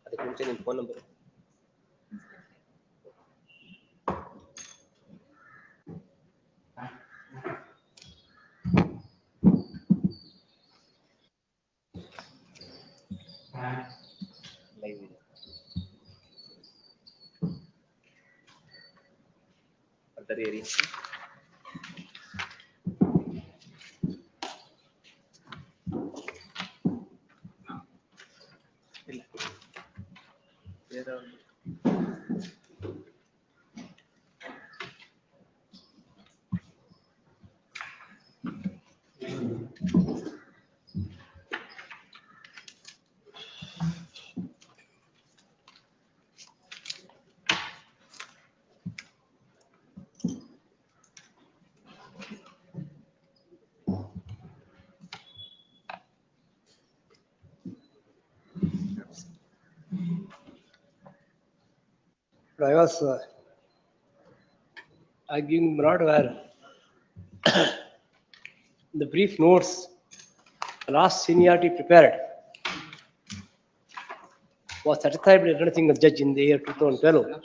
ಅದಕ್ಕೆ ಮುಂಚೆ ನಿಮ್ಮ ಫೋನ್ ನಂಬರ್ ಲೈವ್ ಇದೆ ಅದರಿ ಇಲ್ಲ ಬೇರೆ I was arguing not where the brief notes the last seniority prepared was certified by anything a judge in the year 2012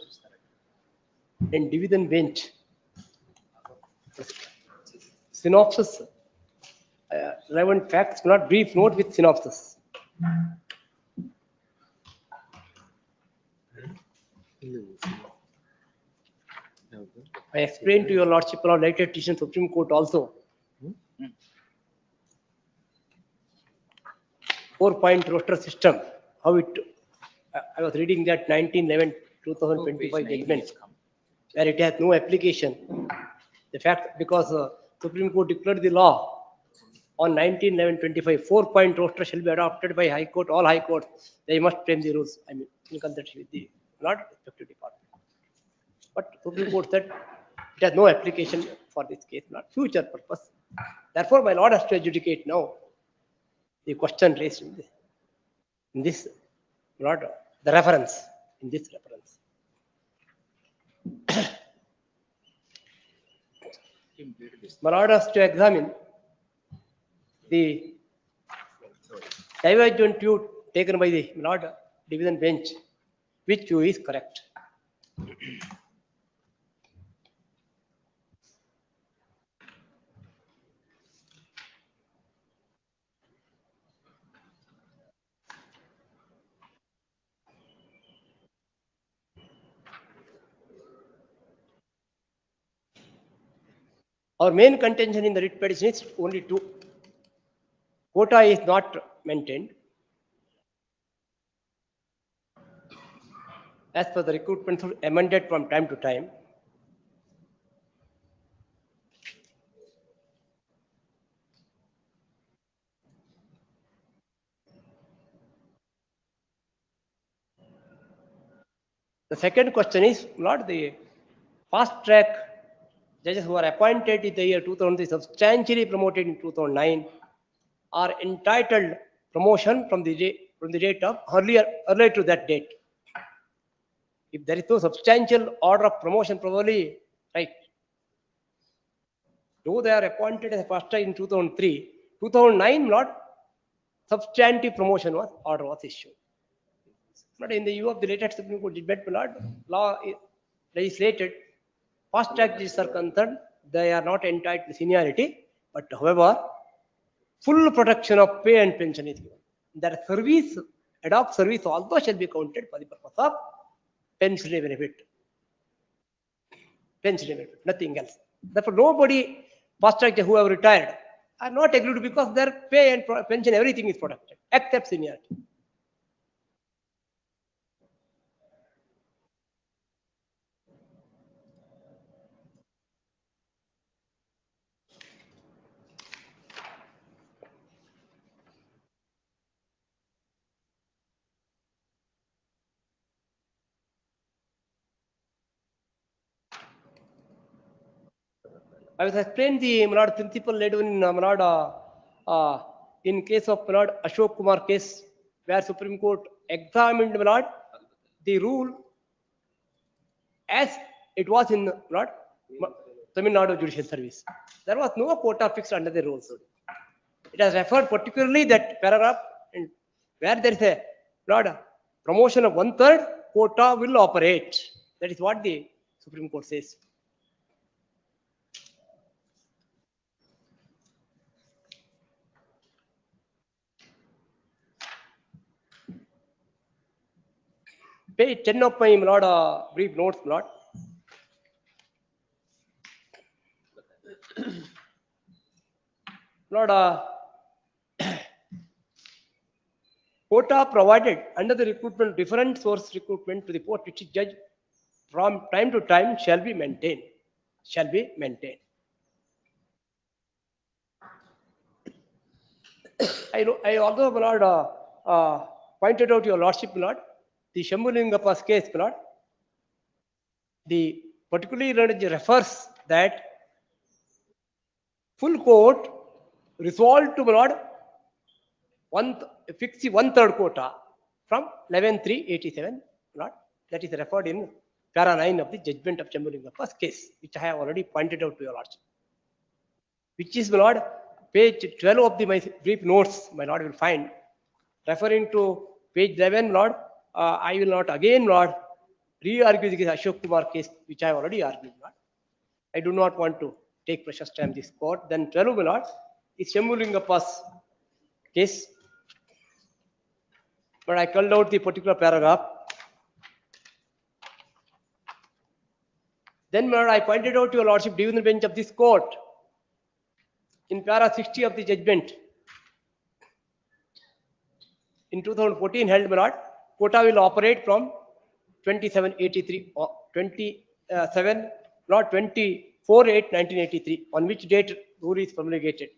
in division bench. Synopsis, relevant facts, not brief note with synopsis. I explained to your lordship our latest decision Supreme Court also. 4-point roster system, how it, I was reading that 1911-2025 judgment, where it has no application. The fact, because Supreme Court declared the law on 1911-25, 4-point roster shall be adopted by High Court, all High Courts, they must frame the rules, I mean, in consultation with the not respective department. But Supreme Court said it has no application for this case, not future purpose. Therefore, my lord has to adjudicate now the question raised in this not the reference, in this reference. My lord has to examine the divergent view taken by the lord division bench, which view is correct. Our main contention in the writ petition is only two. Quota is not maintained. As per the recruitment amended from time to time. The second question is not the fast track judges who are appointed in the year 2003, substantially promoted in 2009, are entitled promotion from the date of earlier to that date. If there is no substantial order of promotion, probably right. Though they are appointed as a fast track in 2003, 2009 not substantive promotion order was issued. But in the view of the latest Supreme Court judgment, law is legislated, fast track judges are concerned, they are not entitled to seniority, but however, full protection of pay and pension is given. That service, adopt service also shall be counted for the purpose of pension benefit. Pension benefit, nothing else. Therefore, nobody fast track who have retired are not excluded because their pay and pension, everything is protected except seniority. I was explaining the principle laid in in case of Ashok Kumar case, where Supreme Court examined the rule as it was in Tamil Nadu Judicial Service. There was no quota fixed under the rules. It has referred particularly that paragraph and where there is a promotion of 1/3, quota will operate. That is what the Supreme Court says. Page 10 of my brief notes, Lord. Lord, quota provided under the recruitment, different source recruitment to the post district judge from time to time shall be maintained. Shall be maintained. I also, my Lord, pointed out your Lordship, my Lord, the Shambulingappa's case, my Lord, the particularly refers that full court resolved to, my Lord, fix the 1/3 quota from 11/3/87, Lord. That is referred in para 9 of the judgment of Shambulingappa's case, which I have already pointed out to your Lordship. Which is, my Lord, page 12 of the my brief notes, my Lord will find, referring to page 11, Lord. I will not again, Lord, re-argue the case Ashok Kumar case, which I have already argued, Lord. I do not want to take precious time this court. Then 12, my Lord, is Shambulingappa's case. But I called out the particular paragraph. Then, my Lord, I pointed out to your Lordship, divisional bench of this court, in para 60 of the judgment, in 2014 held, my Lord, quota will operate from 27/83 or 27, not 24/8/1983, on which date rule is promulgated.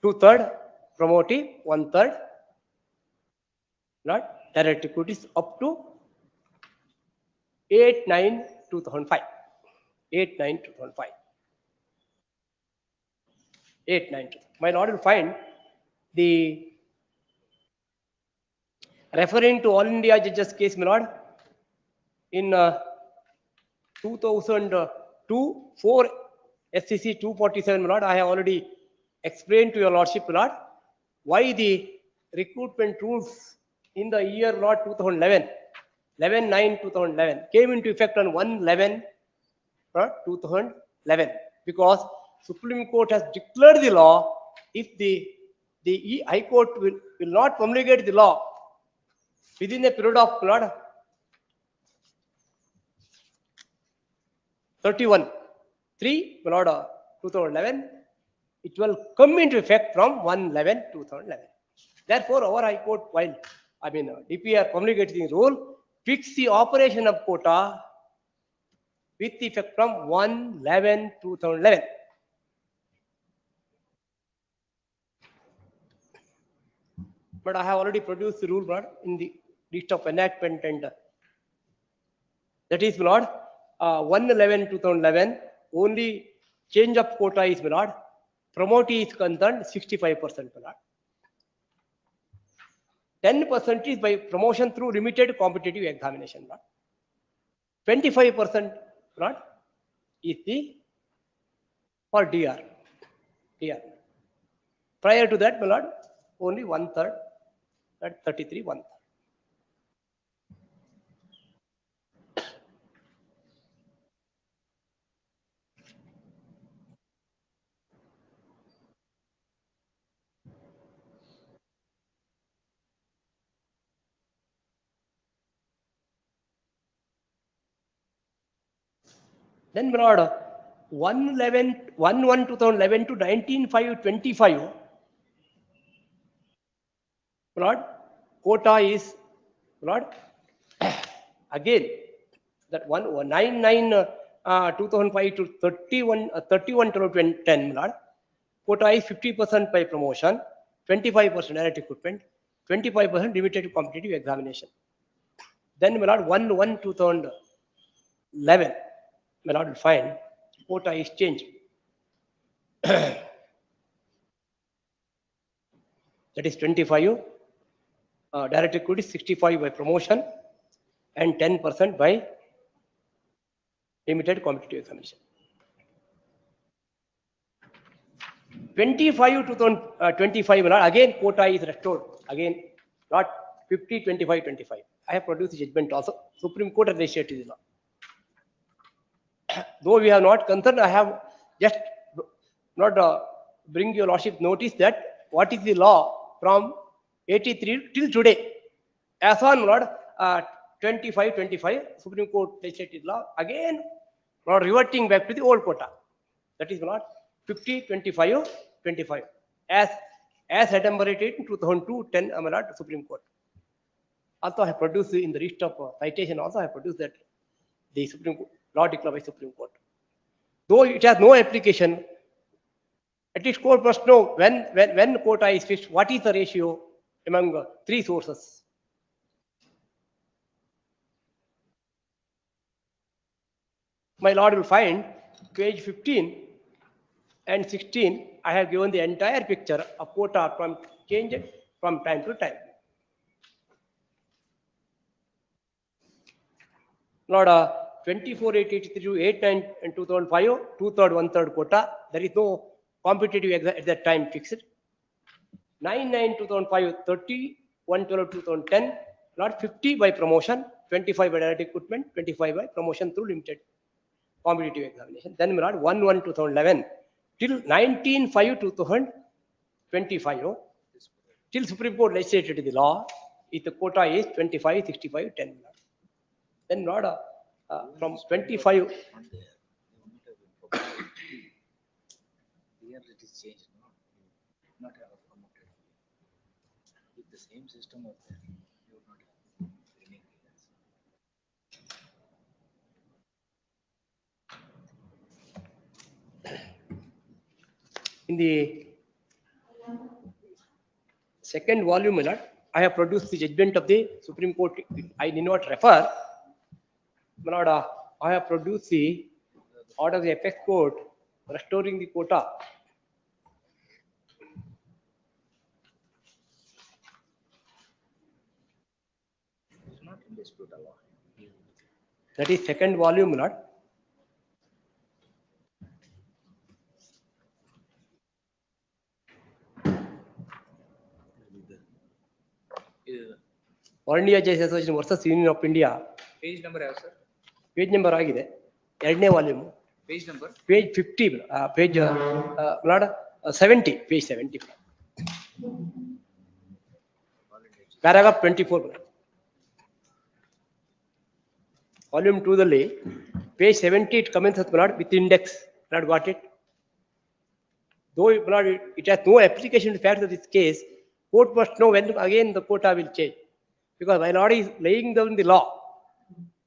2/3 promoting, 1/3 not direct equities up to 8/9/2005. 8/9/2005. 8/9. My Lord will find the referring to All India Judges case, my Lord, in 2002, 4 SCC 247, my Lord, I have already explained to your Lordship, my Lord, why the recruitment rules in the year, Lord, 2011, 11/9/2011 came into effect on 1/11/2011, because Supreme Court has declared the law. If the High Court will not promulgate the law within a period of, Lord, 31/3, Lord, 2011, it will come into effect from 1/11/2011. Therefore, our High Court, while DPR promulgating the rule, fix the operation of quota with effect from 1/11/2011. But I have already produced the rule, Lord, in the list of enactment, and that is, Lord, 1/11/2011, only change of quota is, Lord, promotee is concerned 65%, Lord. 10% is by promotion through limited competitive examination, Lord. 25%, Lord, is the for DR. Prior to that, my Lord, only 1/3, at 33 1/3. Then, my Lord, 1/1/2011 to 19/5/25, Lord, quota is, Lord, again that 1/9/2005 to 31/12/2010, Lord, quota is 50% by promotion, 25% direct recruitment, 25% limited competitive examination. Then, my Lord, 1/1/2011, my Lord will find quota is changed. That is 25. Direct equity 65 by promotion and 10% by limited competitive examination. 25 2025, again quota is restored. Again, not 50, 25, 25. I have produced judgment also. Supreme Court legislative law. Though we have not concerned, I have just not bring your lordship notice that what is the law from 83 till today. As on Lord 25, 25, Supreme Court legislative law, again not reverting back to the old quota. That is not 50, 25, 25. As enumerated in 2002-10 Supreme Court. Also, I have produced in the list of citation. Also, I have produced that the Supreme Court, law declared by Supreme Court. Though it has no application, at least court must know when quota is fixed, what is the ratio among three sources. My lord will find page 15 and 16. I have given the entire picture of quota from change from time to time. Lord, 24,883, 89 and 2005, 2/3, 1/3 quota. There is no competitive exam at that time fixed. 99 2005, 30, 112 2010. Lord, 50 by promotion, 25 by direct recruitment, 25 by promotion through limited competitive examination. Then Lord, 1/1 2011 till 19/5 2025. Till Supreme Court legislated the law, if the quota is 25, 65, 10. Then Lord, from 25. Here it is changed, no? Not have promoted. With the same system of there, you would not have remaining In the second volume, my lord, I have produced the judgment of the Supreme Court. I need not refer. My lord, I have produced the order of the apex court restoring the quota. It's not in dispute law. That is second volume, my lord. All India Judges Association versus Union of India. Page number have, sir? Page number ಆಗಿದೆ ಎರಡನೇ volume. Page number? Page 50, page 70, page 70. Paragraph 24. Volume 2 ದಲ್ಲಿ page 70 it commences with index. Not got it. Though it has no application to the fact of this case, court must know when again the quota will change. Because my lord is laying down the law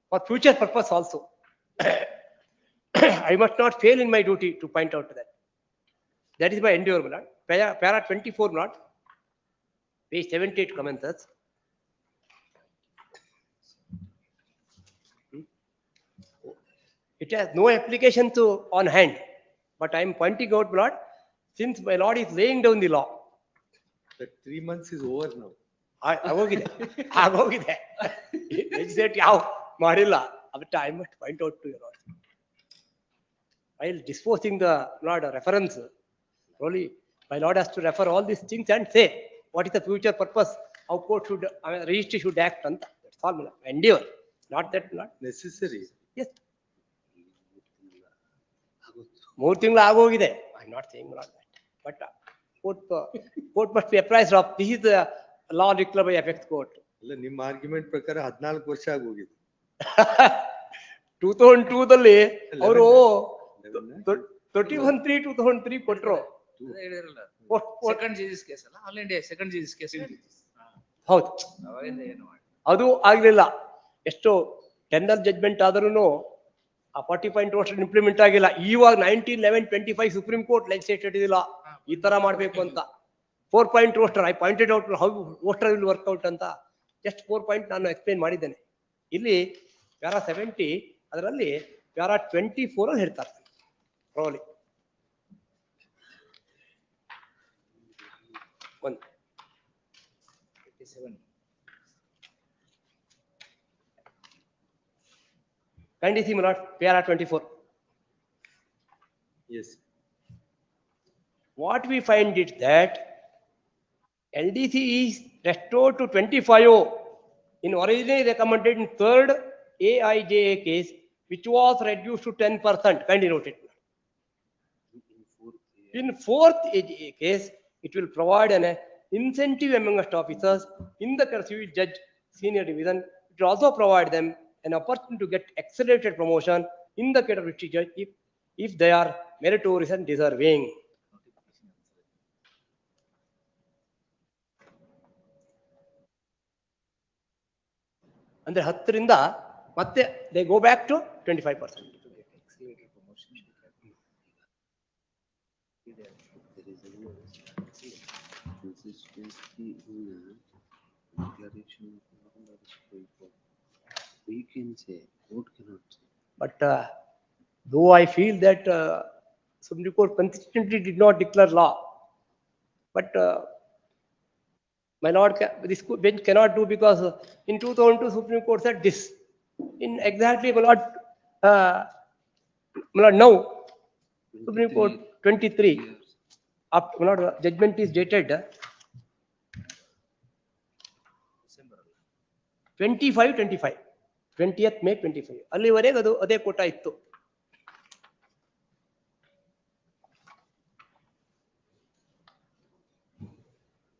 for future purpose also. I must not fail in my duty to point out that. That is my endeavor, my lord. Para 24, my lord. Page 78 commences. It has no application to on hand, but I am pointing out, my lord, since my lord is laying down the law. The 3 months is over now. ಆಗೋಗಿದೆ ಆಗೋಗಿದೆ legislative ಯಾವ ಮಾಡಿಲ್ಲ ಅದಕ್ಕೆ I must point out to you lord. While disposing the lord reference, only my lord has to refer all these things and say what is the future purpose, how court should registry should act anta. That's all my endeavor, not that not Necessary. yes. 3 ತಿಂಗಳು ಆಗೋಗಿದೆ. I am not saying not that, but court must be apprised of this is the law declared by apex court. ಅಲ್ಲ ನಿಮ್ಮ argument ಪ್ರಕಾರ 14 ವರ್ಷ ಆಗೋಗಿದೆ. 2002 ದಲ್ಲಿ ಅವರು 31/3/2003 ಕೊಟ್ಟರು. ಸೆಕೆಂಡ್ ಜೀಸಸ್ ಕೇಸ್ ಅಲ್ಲ, all India second Jesus case. ಹೌದು, ಅವಾಗಿಂದ ಏನು ಮಾಡಿ ಅದು ಆಗ್ಲಿಲ್ಲ. ಎಷ್ಟು ಟೆಂಡರ್ ಜಡ್ಜ್ಮೆಂಟ್ ಆದ್ರೂ ಆ 40 ರೋಸ್ಟರ್ ಇಂಪ್ಲಿಮೆಂಟ್ ಆಗಿಲ್ಲ. ಇವಾಗ 19/11/25 ಸುಪ್ರೀಂ ಕೋರ್ಟ್ ಲೆಜಿಸ್ಲೇಟೆಡ್ ಇಲ್ಲ ಈ ತರ ಮಾಡ್ಬೇಕು ಅಂತ. 4 roster I pointed out how roster will work out ಅಂತ. ಜಸ್ಟ್ 4 ನಾನು ಎಕ್ಸ್ಪ್ಲೇನ್ ಮಾಡಿದ್ದೇನೆ. ಇಲ್ಲಿ ಪ್ಯಾರಾ 70 ಅದರಲ್ಲಿ ಪ್ಯಾರಾ 24 ಅಲ್ಲಿ ಹೇಳ್ತಾರೆ ರೋಲಿ ಒಂದು 57. ಖಂಡಿಸಿ ಮಲಾಟ್ para 24. Yes. what we find is that LDC is restored to 25O in originally recommended in third AIJA case, which was reduced to 10%. Kindly note it. In fourth AIJA case, it will provide an incentive amongst officers in the civil judge senior division. It will also provide them an opportunity to get accelerated promotion in the cadre of district judge if they are meritorious and deserving. ಅಂದ್ರೆ 10ರಿಂದ ಮತ್ತೆ they go back to 25%. Accelerated promotion should happen. There is no consistency in declaration of the Supreme Court. We can say, court cannot say. But though I feel that Supreme Court consistently did not declare law, but my lord, this bench cannot do because in 2002 Supreme Court said this. In exactly, my lord, now Supreme Court 23, up, my lord, judgment is dated December. 25, 20th May 25. ಅಲ್ಲಿವರೆಗೆ ಅದು ಅದೇ ಕೋಟ ಇತ್ತು.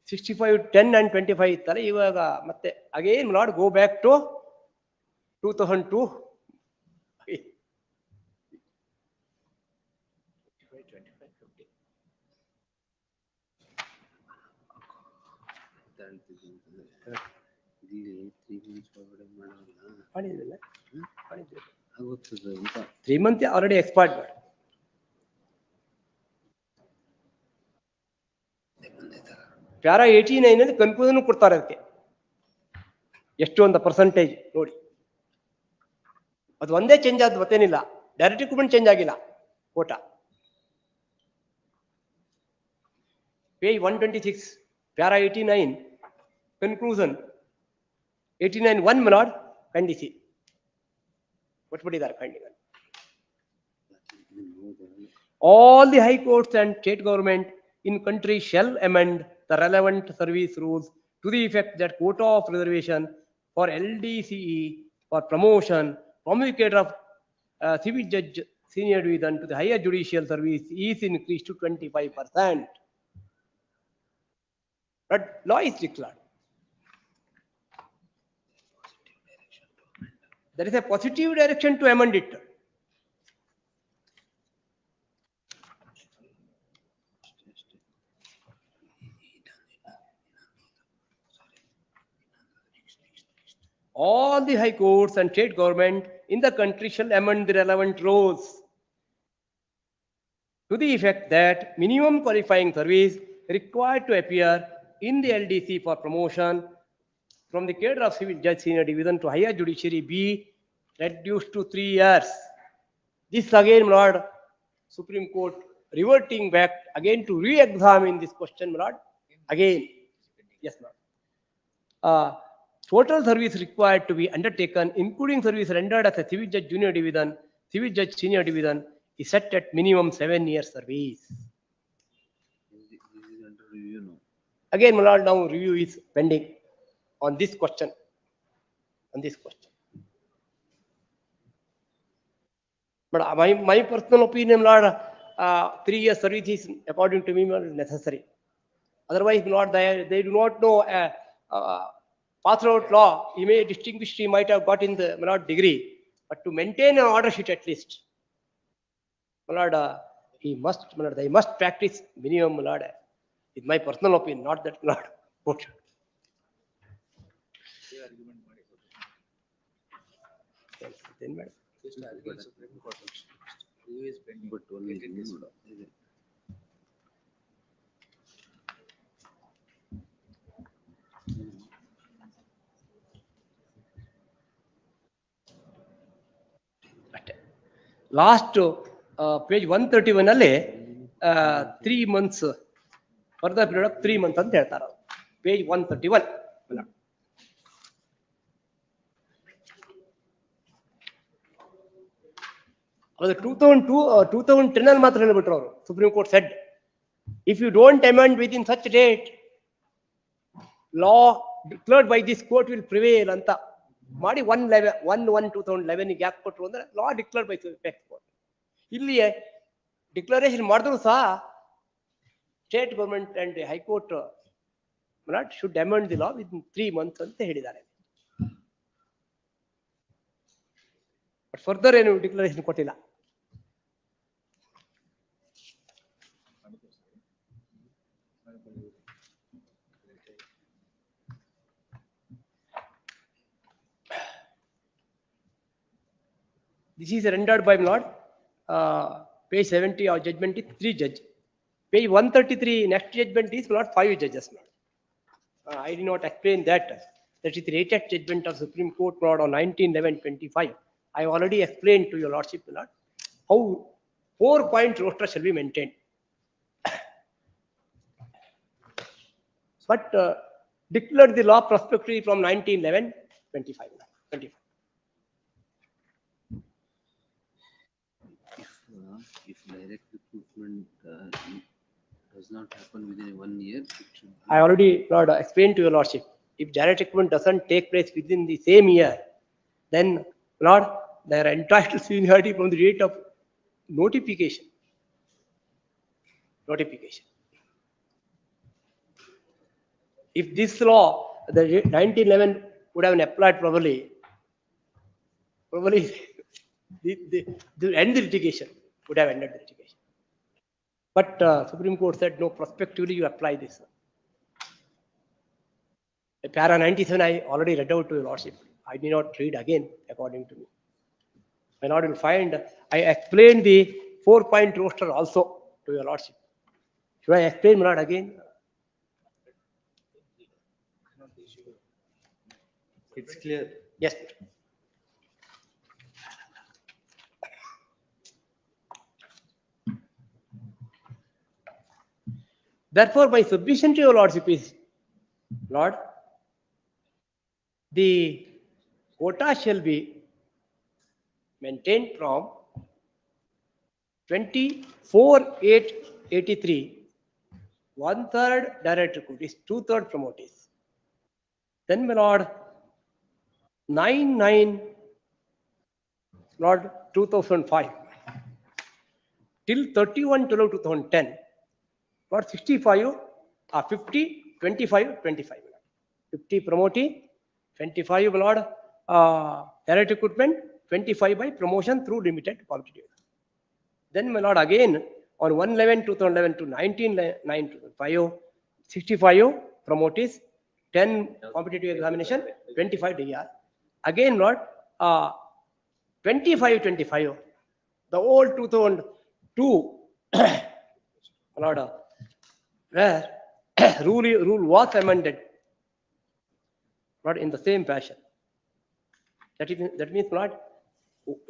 $65, 10 and 25 ಇತ್ತಲ್ಲ, ಇವಾಗ ಮತ್ತೆ again not go back to 2002. 25, ಇಲ್ಲಿ 3 months ಒಳಗಡೆ ಮಾಡಲ್ಲ ಮಾಡಿದ್ರಲ್ಲ, ಆಗುತ್ತದೆ ಅಂತ 3 months ಆಲ್ರೆಡಿ ಎಕ್ಸ್ಪೈರ್ಡ್ ಮಾಡಿ. ಪ್ಯಾರಾ 89 ಅಲ್ಲಿ ಕನ್ಕ್ಲೂಷನ್ ಕೊಡ್ತಾರೆ ಅದಕ್ಕೆ ಎಷ್ಟು ಅಂತ ಪರ್ಸೆಂಟೇಜ್ ನೋಡಿ. ಅದು ಒಂದೇ ಚೇಂಜ್ ಆದ ಮತ್ತೇನಿಲ್ಲ, ಡೈರೆಕ್ಟ್ ರಿಕ್ರೂಟ್ಮೆಂಟ್ ಚೇಂಜ್ ಆಗಿಲ್ಲ. Quota page 126 para 89 conclusion 89(1) milord ಖಂಡಿಸಿ ಕೊಟ್ಬಿಟ್ಟಿದ್ದಾರೆ ಖಂಡಿತ. All the high courts and state government in country shall amend the relevant service rules to the effect that quota of reservation for LDCE for promotion from the cadre of civil judge senior division to the higher judicial service is increased to 25%. But law is declared. There is a positive direction to amend it. All the high courts and state government in the country shall amend the relevant rules to the effect that minimum qualifying service required to appear in the LDC for promotion from the cadre of civil judge senior division to higher judiciary be reduced to 3 years. This again, my lord, Supreme Court reverting back again to re-examine this question, my lord. Again, yes, my lord. Total service required to be undertaken, including service rendered as a civil judge junior division, civil judge senior division, is set at minimum 7 years service. this is under review now. Again, my lord, now review is pending on this question. On this question. But my personal opinion, my lord, 3 years service is according to me necessary. Otherwise, my lord, they do not know. Pass out law, he may distinguish, he might have got in the my lord degree, but to maintain an order sheet at least, my lord, he must, my lord, they must practice minimum, my lord. It's my personal opinion, not that, my lord. Okay. Argument ಮಾಡಿ Then, madam. just argue Supreme Court review is pending. But only Get it this review ಇದೆ. Last page 131 ಅಲ್ಲಿ 3 months further period of 3 months ಅಂತ ಹೇಳ್ತಾರೆ. Page 131. ಅದು 2002 2010 ಅಲ್ಲಿ ಮಾತ್ರ ಹೇಳ್ಬಿಟ್ರು ಅವರು. Supreme court shed If you don't amend within such date, law declared by this court will prevail ಅಂತ ಮಾಡಿ 1/1/2011 ಯಾಕೆ ಕೊಟ್ಟರು ಅಂದ್ರೆ law declared by apex court. ಇಲ್ಲಿ ಡಿಕ್ಲರೇಷನ್ ಮಾಡಿದ್ರು ಸಹ state government and high court should amend the law within 3 months ಅಂತ ಹೇಳಿದ್ದಾರೆ. ಬಟ್ ಫರ್ದರ್ ಏನು ಡಿಕ್ಲರೇಷನ್ ಕೊಟ್ಟಿಲ್ಲ. This is rendered by my lord. Page 70 of judgment is 3 judge. Page 133 next judgment is my lord 5 judges. I did not explain that. That is the latest judgment of Supreme Court my lord on 19/11/25. I already explained to your lordship my lord how 4-point roster shall be maintained. But declared the law prospectively from 19/11/25. 25. If direct recruitment does not happen within 1 year, it should be. I already Lord, explained to your lordship. If direct recruitment doesn't take place within the same year, then Lord, they are entitled to seniority from the date of notification. Notification. If this law, the 1911 would have been applied probably the end the litigation would have ended the litigation. But Supreme Court said no, prospectively you apply this. The para 97 I already read out to your lordship. I need not read again according to me. My lord will find I explained the 4-point roster also to your lordship. Should I explain my lord again? It's clear. Yes. Therefore, my submission to your lordship is, Lord, the quota shall be maintained from 24/8/83, 1/3 direct recruit is 2/3 promotees. Then, my lord, 9/9, Lord, 2005 till 31/12/2010, Lord, 65, 50, 25, 25. 50 promotee, 25 my lord, direct recruitment, 25 by promotion through limited competitive. Then my lord again on 1/11/2011 to 19/9/2005, 65 promotees, 10 competitive examination, 25 DR. Again Lord, 25/25, the old 2002 Lord, where rule was amended, but in the same fashion. That means not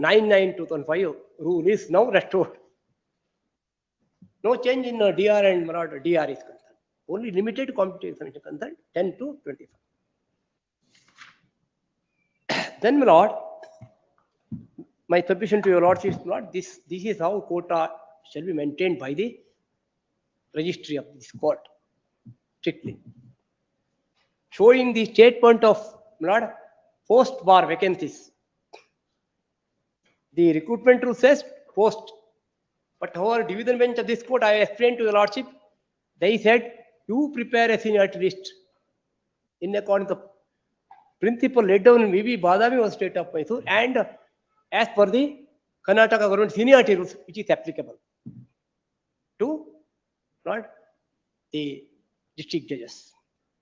9/9/2005 rule is now restored. No change in DR and DR is concerned. Only limited competitive examination concerned, 10 to 25. Then, my lord, my submission to your lordship is, Lord, this is how quota shall be maintained by the registry of this court, strictly. Showing the statement of Lord, post bar vacancies. The recruitment rule says post, but however, division bench of this court, I explained to your lordship, they said you prepare a seniority list in accordance to principle laid down in VB Badami was state of Mysore and as per the Karnataka government seniority rules, which is applicable to Lord, the district judges.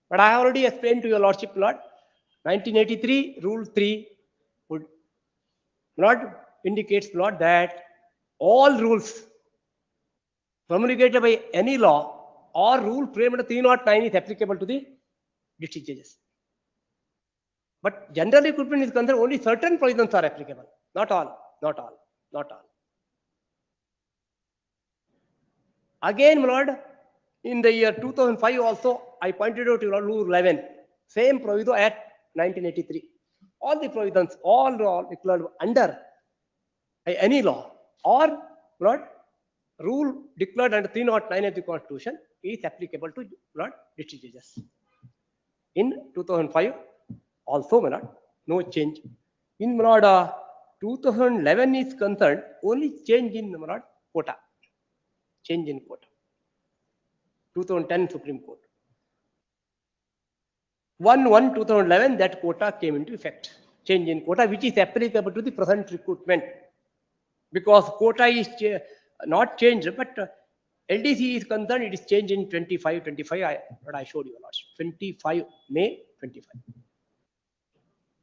But I already explained to your lordship, Lord, 1983 rule 3 would not indicates, Lord, that all rules promulgated by any law or rule framed under 309 is applicable to the district judges. But general recruitment is concerned, only certain provisions are applicable, not all. Again, my lord, in the year 2005 also, I pointed out to rule 11, same proviso at 1983. All the provisions, all declared under any law or rule declared under 309 of the Constitution is applicable to district judges. In 2005, also no change. In 2011 is concerned, only change in quota. Change in quota. 2010 Supreme Court. 1/1/2011, that quota came into effect. Change in quota, which is applicable to the present recruitment. Because quota is not changed, but LDC is concerned, it is changed in 25. What I showed you last 25 May 25.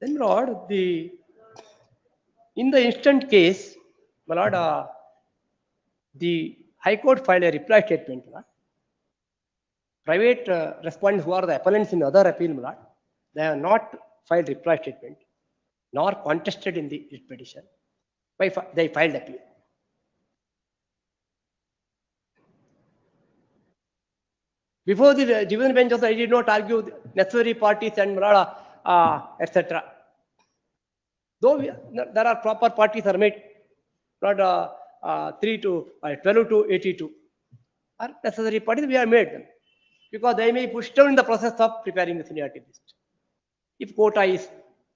Then, Lord, in the instant case, my Lord, the High Court filed a reply statement. Private respondents who are the appellants in other appeal, my Lord, they have not filed reply statement nor contested in the writ petition. They filed appeal. Before the given bench also, I did not argue the necessary parties and etc. Though there are proper parties are made, not 3 to 12 to 82 are necessary parties, we have made them because they may push down in the process of preparing the seniority list if quota is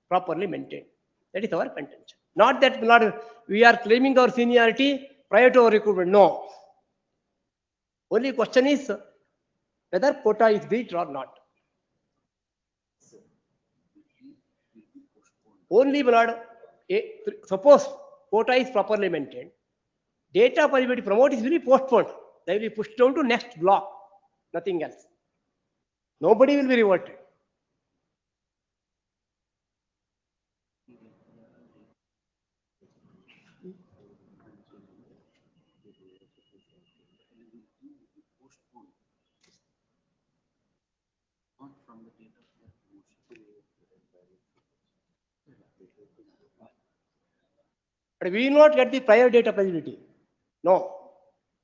properly maintained. That is our contention. Not that we are claiming our seniority prior to our recruitment. No. Only question is whether quota is breached or not. Only suppose quota is properly maintained, data applicability promote is really postponed. They will be pushed down to next block, nothing else. Nobody will be reverted. But we will not get the prior date applicability. No.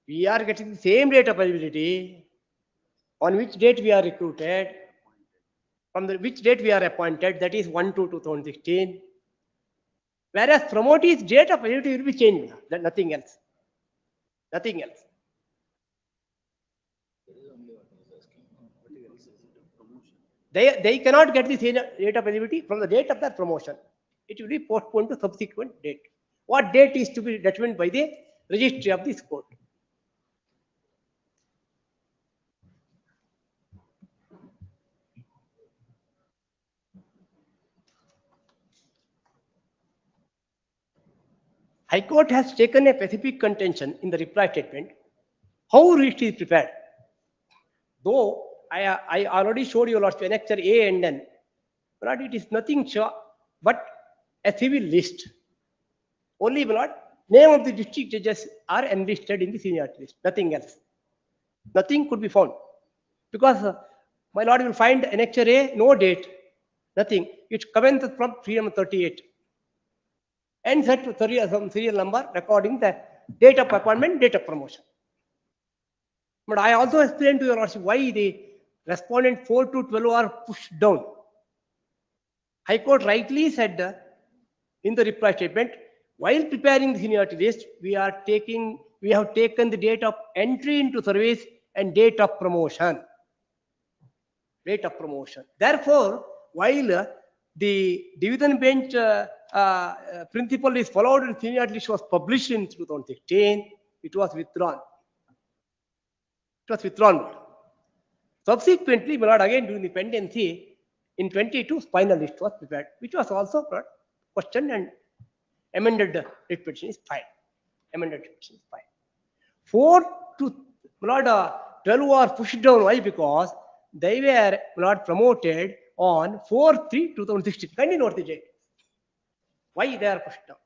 We are getting the same date applicability on which date we are recruited, from which date we are appointed, that is 1/2/2016. Whereas promotee's date applicability will be changed, nothing else. Nothing else. They cannot get the same date applicability from the date of that promotion. It will be postponed to subsequent date. What date is to be determined by the registry of this court. High Court has taken a specific contention in the reply statement. How registry is prepared? Though I already showed you lots of annexure A and N, but it is nothing but a civil list. Only name of the district judges are enlisted in the seniority list, nothing else. Nothing could be found. Because my lord will find annexure A, no date, nothing. It commences from 338. And set to some serial number recording the date of appointment, date of promotion. But I also explained to your lordship why the respondent 4 to 12 are pushed down. High Court rightly said in the reply statement, while preparing the seniority list, we have taken the date of entry into service and date of promotion. Date of promotion. Therefore, while the division bench principle is followed and seniority list was published in 2016, it was withdrawn. It was withdrawn. Subsequently, my lord, again during the pendency, in 22, final list was prepared, which was also questioned and amended writ petition is filed. Amended writ petition is filed. 4 to 12 are pushed down. Why? Because they were promoted on 4/3/2016. Kindly note the date. Why they are pushed down?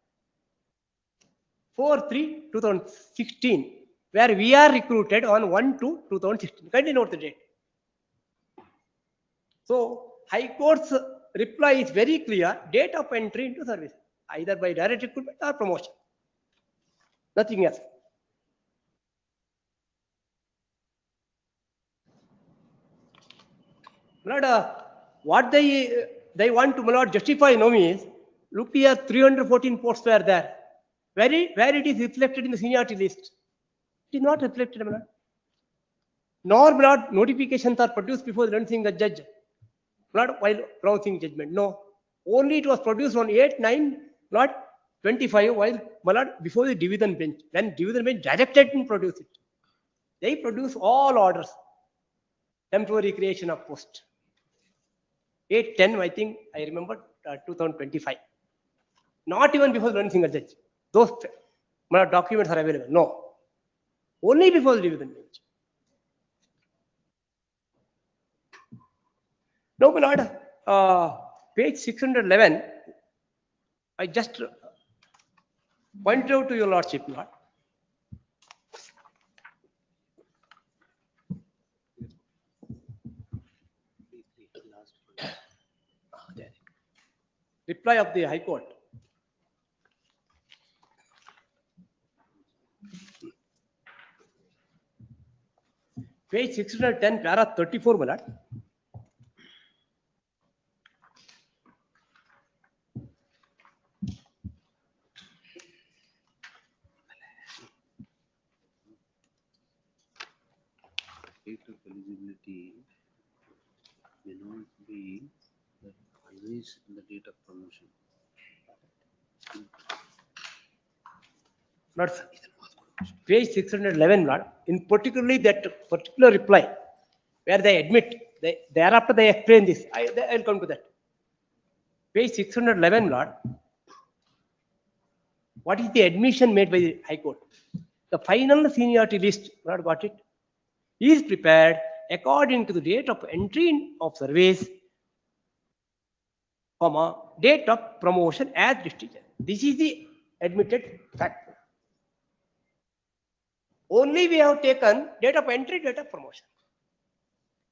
4/3/2016, where we are recruited on 1/2/2016. Kindly note the date. So High Court's reply is very clear: date of entry into service, either by direct recruitment or promotion. Nothing else. What they want to justify now is, look here, 314 posts were there. Where it is reflected in the seniority list. It is not reflected, my lord. Nor, my lord, notifications are produced before renouncing the judge, not while pronouncing judgment. No, only it was produced on 8, 9, not 25, while, my lord, before the division bench. When division bench directed to produce it, they produce all orders. Temporary creation of post. 8, 10, I think I remember 2025. Not even before one single judge. Those documents are available. No. Only before the division bench. No, my lord, page 611, I just point out to your lordship, lord. Last one. There. Reply of the High Court. Page 610, para 34, my lord. Date of eligibility may not be always the date of promotion. Lord, page 611, Lord, in particularly that particular reply, where they admit, thereafter they explain this. I'll come to that. Page 611, Lord, what is the admission made by the High Court? The final seniority list, Lord, got it, is prepared according to the date of entry of service, comma, date of promotion as district judge. This is the admitted fact. Only we have taken date of entry, date of promotion.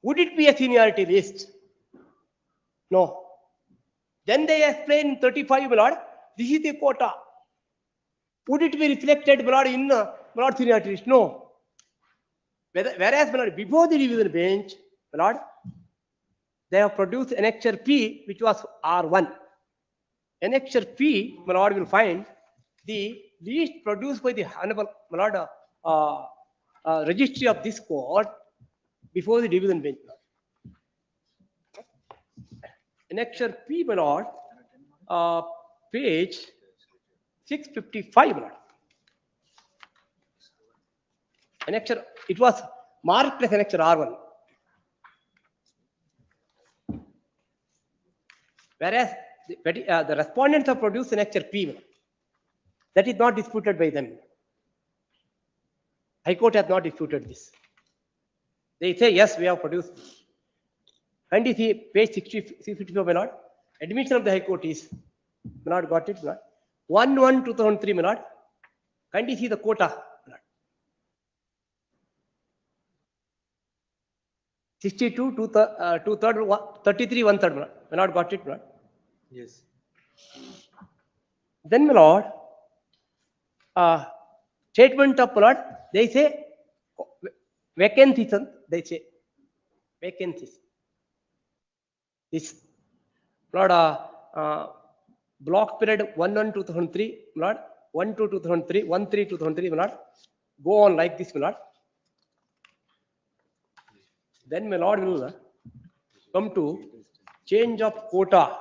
Would it be a seniority list? No. Then they explain in 35, my lord, this is the quota. Would it be reflected, my lord, in my lord, seniority list? No. Whereas, my lord, before the division bench, my lord, they have produced annexure P, which was R1. Annexure P, my lord, will find the list produced by the honorable, my lord, registry of this court before the division bench. Annexure P, my lord, page 655, my lord. Annexure, it was marked as annexure R1. Whereas the respondents have produced annexure P, my lord. That is not disputed by them. High Court has not disputed this. They say, yes, we have produced this. And you see, page 654, my lord, admission of the High Court is, my lord, got it, my lord. 1/1/2003, my lord. Can you see the quota, my lord? 62, 2/3, 33, 1/3, my lord. My lord, got it, my lord. Yes. Then, my lord, statement of, my lord, they say vacancies, they say vacancies. This, Lord, block period 1/1/2003, Lord, 1/2/2003, 1/3/2003, Lord, go on like this, Lord. Then, my Lord will come to change of quota.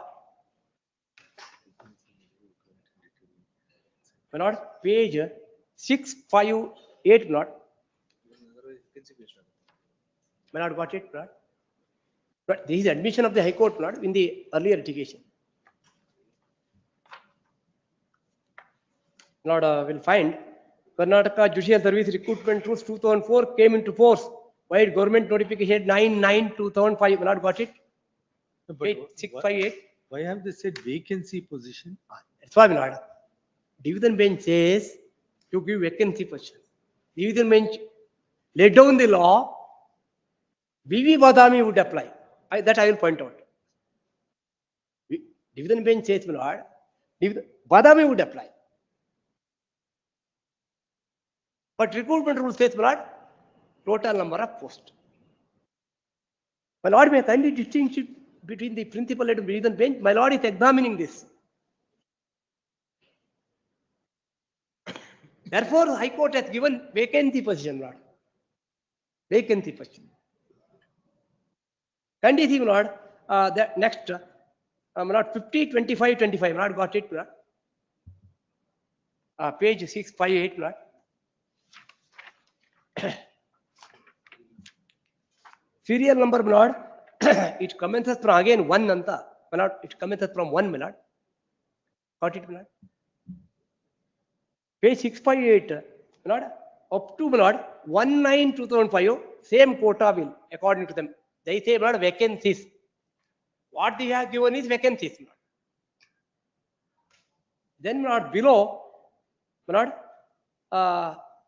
My Lord, page 658, Lord. My Lord, got it, Lord. But this is admission of the High Court, Lord, in the earlier litigation. Lord, will find Karnataka Judicial Service Recruitment Rules 2004 came into force by government notification 9/9/2005. Lord, got it? But Page 658. why have they said vacancy position? That's why, my Lord. Division bench says to give vacancy position. Division bench laid down the law. B.V. Badami would apply. That I will point out. Division bench says, my Lord, Badami would apply. But recruitment rule says, my Lord, total number of posts. My Lord, may I kindly distinguish between the principal and division bench? My Lord is examining this. Therefore, High Court has given vacancy position, my lord. Vacancy position. And you see, my lord, the next, my lord, 50, 25, 25, my lord, got it, my lord. Page 658, my lord. Serial number, my lord, it commences from again 1 anta, my lord, it commences from 1, my lord. Got it, my lord. Page 658, my lord, up to, my lord, 19/2005, same quota will, according to them. They say, my lord, vacancies. What they have given is vacancies, my lord. Then, my lord, below, my lord,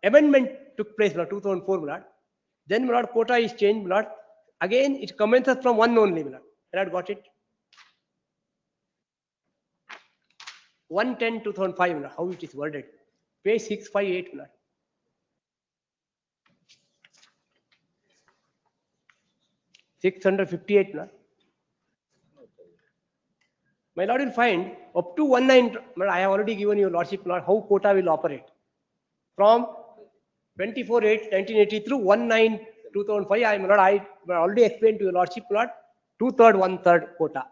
amendment took place, my lord, 2004, my lord. Then, my lord, quota is changed, my lord. Again, it commences from 1 only, my lord. My lord, got it? 1/10/2005, my lord, how it is worded. Page 658, my lord. 658, my lord. My lord will find up to 19, I have already given you, lordship, my lord, how quota will operate. From 24/8/1980 through 19/2005, my lord, I already explained to your lordship, my lord, 2/3, 1/3 quota.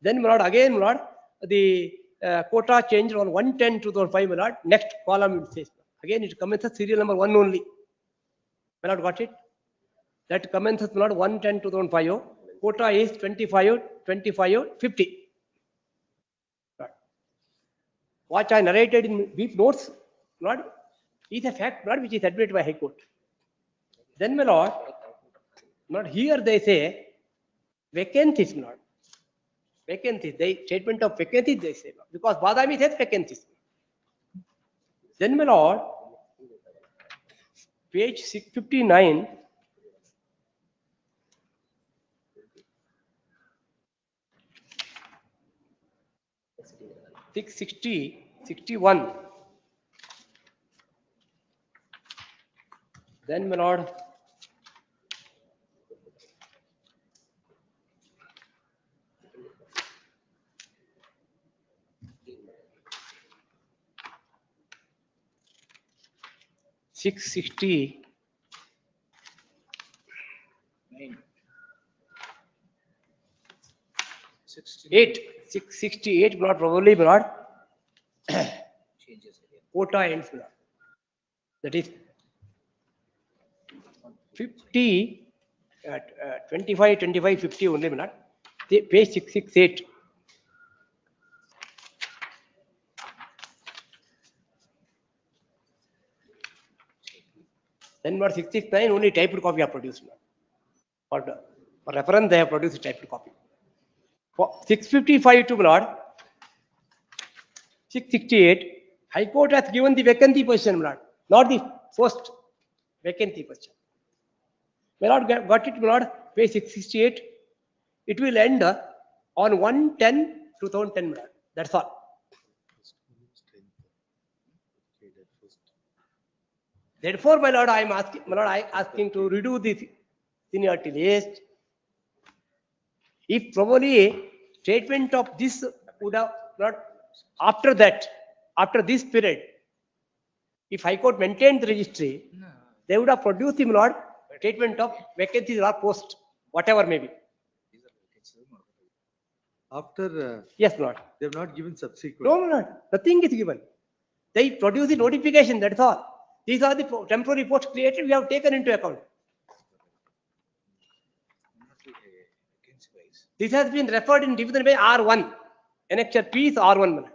Then, my lord, again, my lord, the quota changed on 1/10/2005, my lord. Next column it says. Again, it commences serial number 1 only. My lord, got it? That commences, my lord, 1/10/2005. Quota is 25, 25, 50. What I narrated in brief notes, my lord, is a fact, my lord, which is admitted by High Court. Then, my lord, here they say vacancies, my lord. Vacancies, they statement of vacancies they say, because Badami says vacancies. Then, my lord, page 659, 660, 61. Then, my lord, six 68, 668, my lord, probably, my lord, Changes again. quota ends, my lord. That is 50, 25, 25, 50 only, my lord. Page 668. Then, my lord, 669 only typed copy are produced, my lord. For reference, they have produced a typed copy. For 655 to, my lord, 668, High Court has given the vacancy position, my lord, not the first vacancy position. My lord, got it, my lord, page 668. It will end on 1/10/2010, my lord. That's all. Therefore, my lord, I am asking, my lord, I asking to redo the seniority list. If probably statement of this would have not, after that, after this period, if High Court maintained the registry, No. they would have produced him, Lord, statement of vacancies or post, whatever may be. These are vacancies, not vacancies. After, Yes, Lord. they have not given subsequent. No, Lord, nothing is given. They produce the notification, that's all. These are the temporary posts created, we have taken into account. Not the vacancy wise. This has been referred in division by R1. Annexure P is R1. my lord.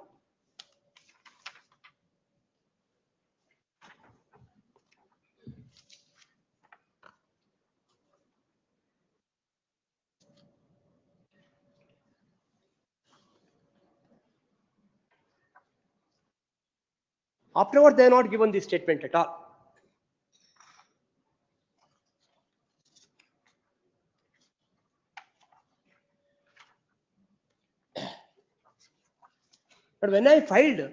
Afterwards, they are not given this statement at all. But when I filed,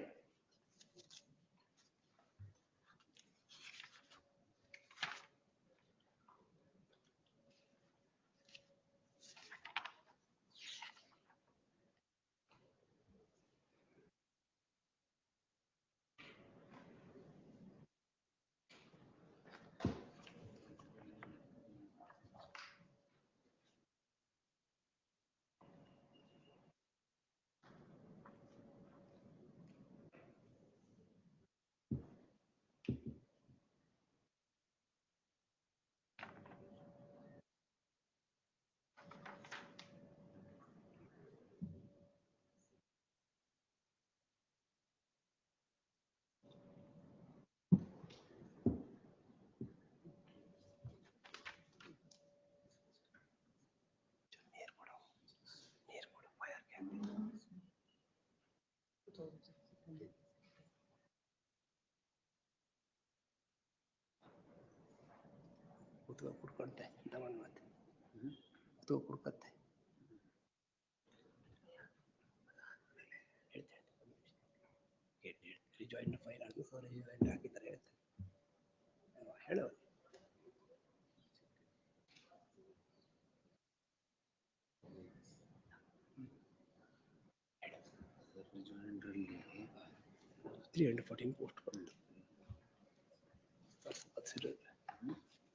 तो कुड़कते हैं दमन मत तो कुड़कते Rejoinder file ಅದು sir rejoinder ಹಾಕಿದ್ದಾರೆ ಹೇಳು Rejoinder ಅಲ್ಲಿ 314 post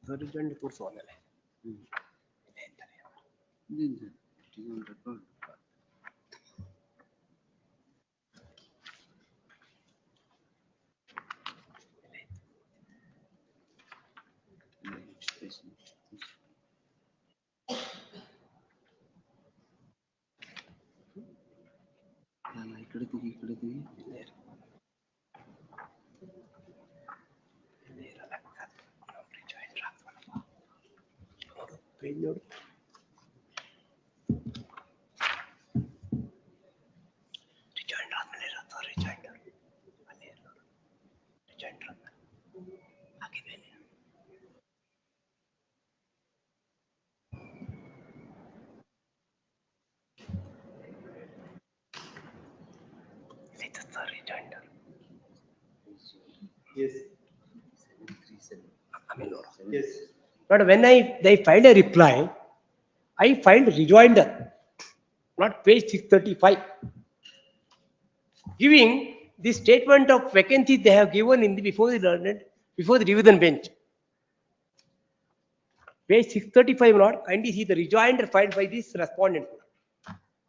sir rejoinder ತೋರಿಸು ಆಮೇಲೆ record. ನಾನು ಈ ಕಡೆ ತೆಗಿ ಪೇಜ್ ನೋಡು rejoinder ಆದ್ಮೇಲೆ ಇರುತ್ತೆ rejoinder ಅಲ್ಲಿ ನೋಡು rejoinder ಹಾಕಿದ್ದೇನೆ ಇದು ಸರ್ rejoinder Yes. 737. ಆಮೇಲೆ ನೋಡು Yes. But when they filed a reply, I filed rejoinder, not page 635, giving the statement of vacancy they have given in the before the division bench. Page 635, not kindly see the rejoinder filed by this respondent.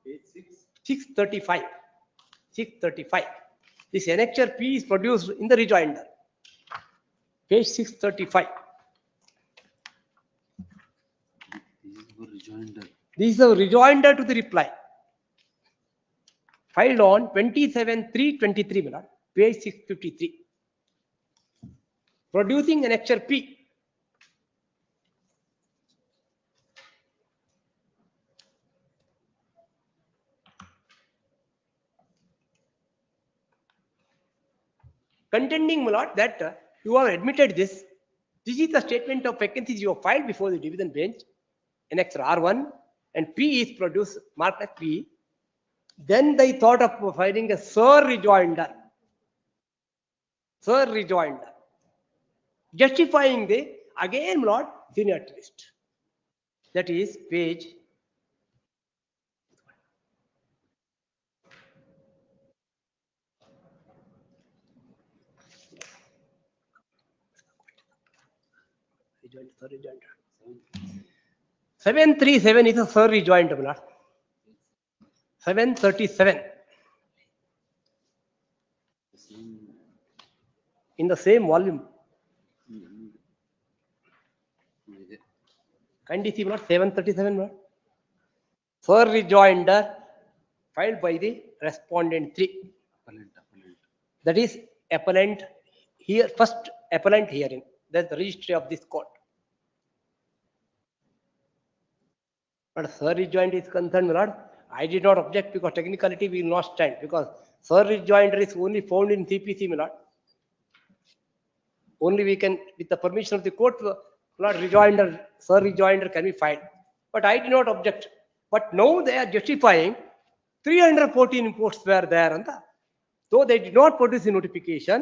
Page 6. 635, 635. This annexure P is produced in the rejoinder. Page 635. This is for rejoinder. This is a rejoinder to the reply. Filed on 27/3/23, my lord, page 653. Producing annexure P. Contending, my lord, that you have admitted this. This is the statement of vacancies you have filed before the division bench, annexure R1, and P is produced, marked as P. Then they thought of filing a sir rejoinder. Sir rejoinder. Justifying the, again, my lord, seniority list. That is page 737 is a sir rejoinder, my lord. 737 in the same volume. ಇದೆ. Kindly see, my lord, 737, my lord. Sir rejoinder filed by the respondent 3. Appellant. That is appellant here, first appellant herein. That's the registry of this court. But sir rejoinder is concerned, my lord, I did not object because technicality will not stand, because sir rejoinder is only found in CPC, my lord. Only we can, with the permission of the court, not rejoinder, sir rejoinder can be filed. But I did not object. But now they are justifying 314 posts were there, and though they did not produce the notification,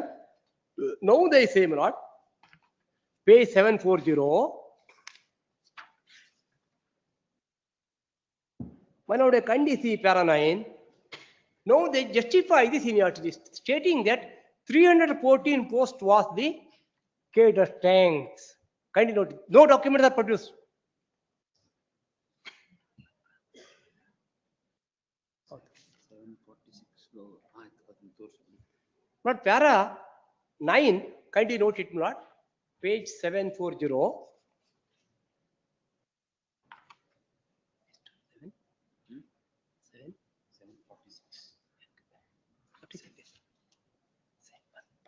now they say, my lord, page 740. My lord, kindly see para 9. Now they justify the seniority list, stating that 314 posts was the Cadre tanks. Kindly note, no documents are produced. ಆಯ್ತು ಅದನ್ನ ತೋರಿಸಿ. But para 9, kindly note it, my lord, page 740.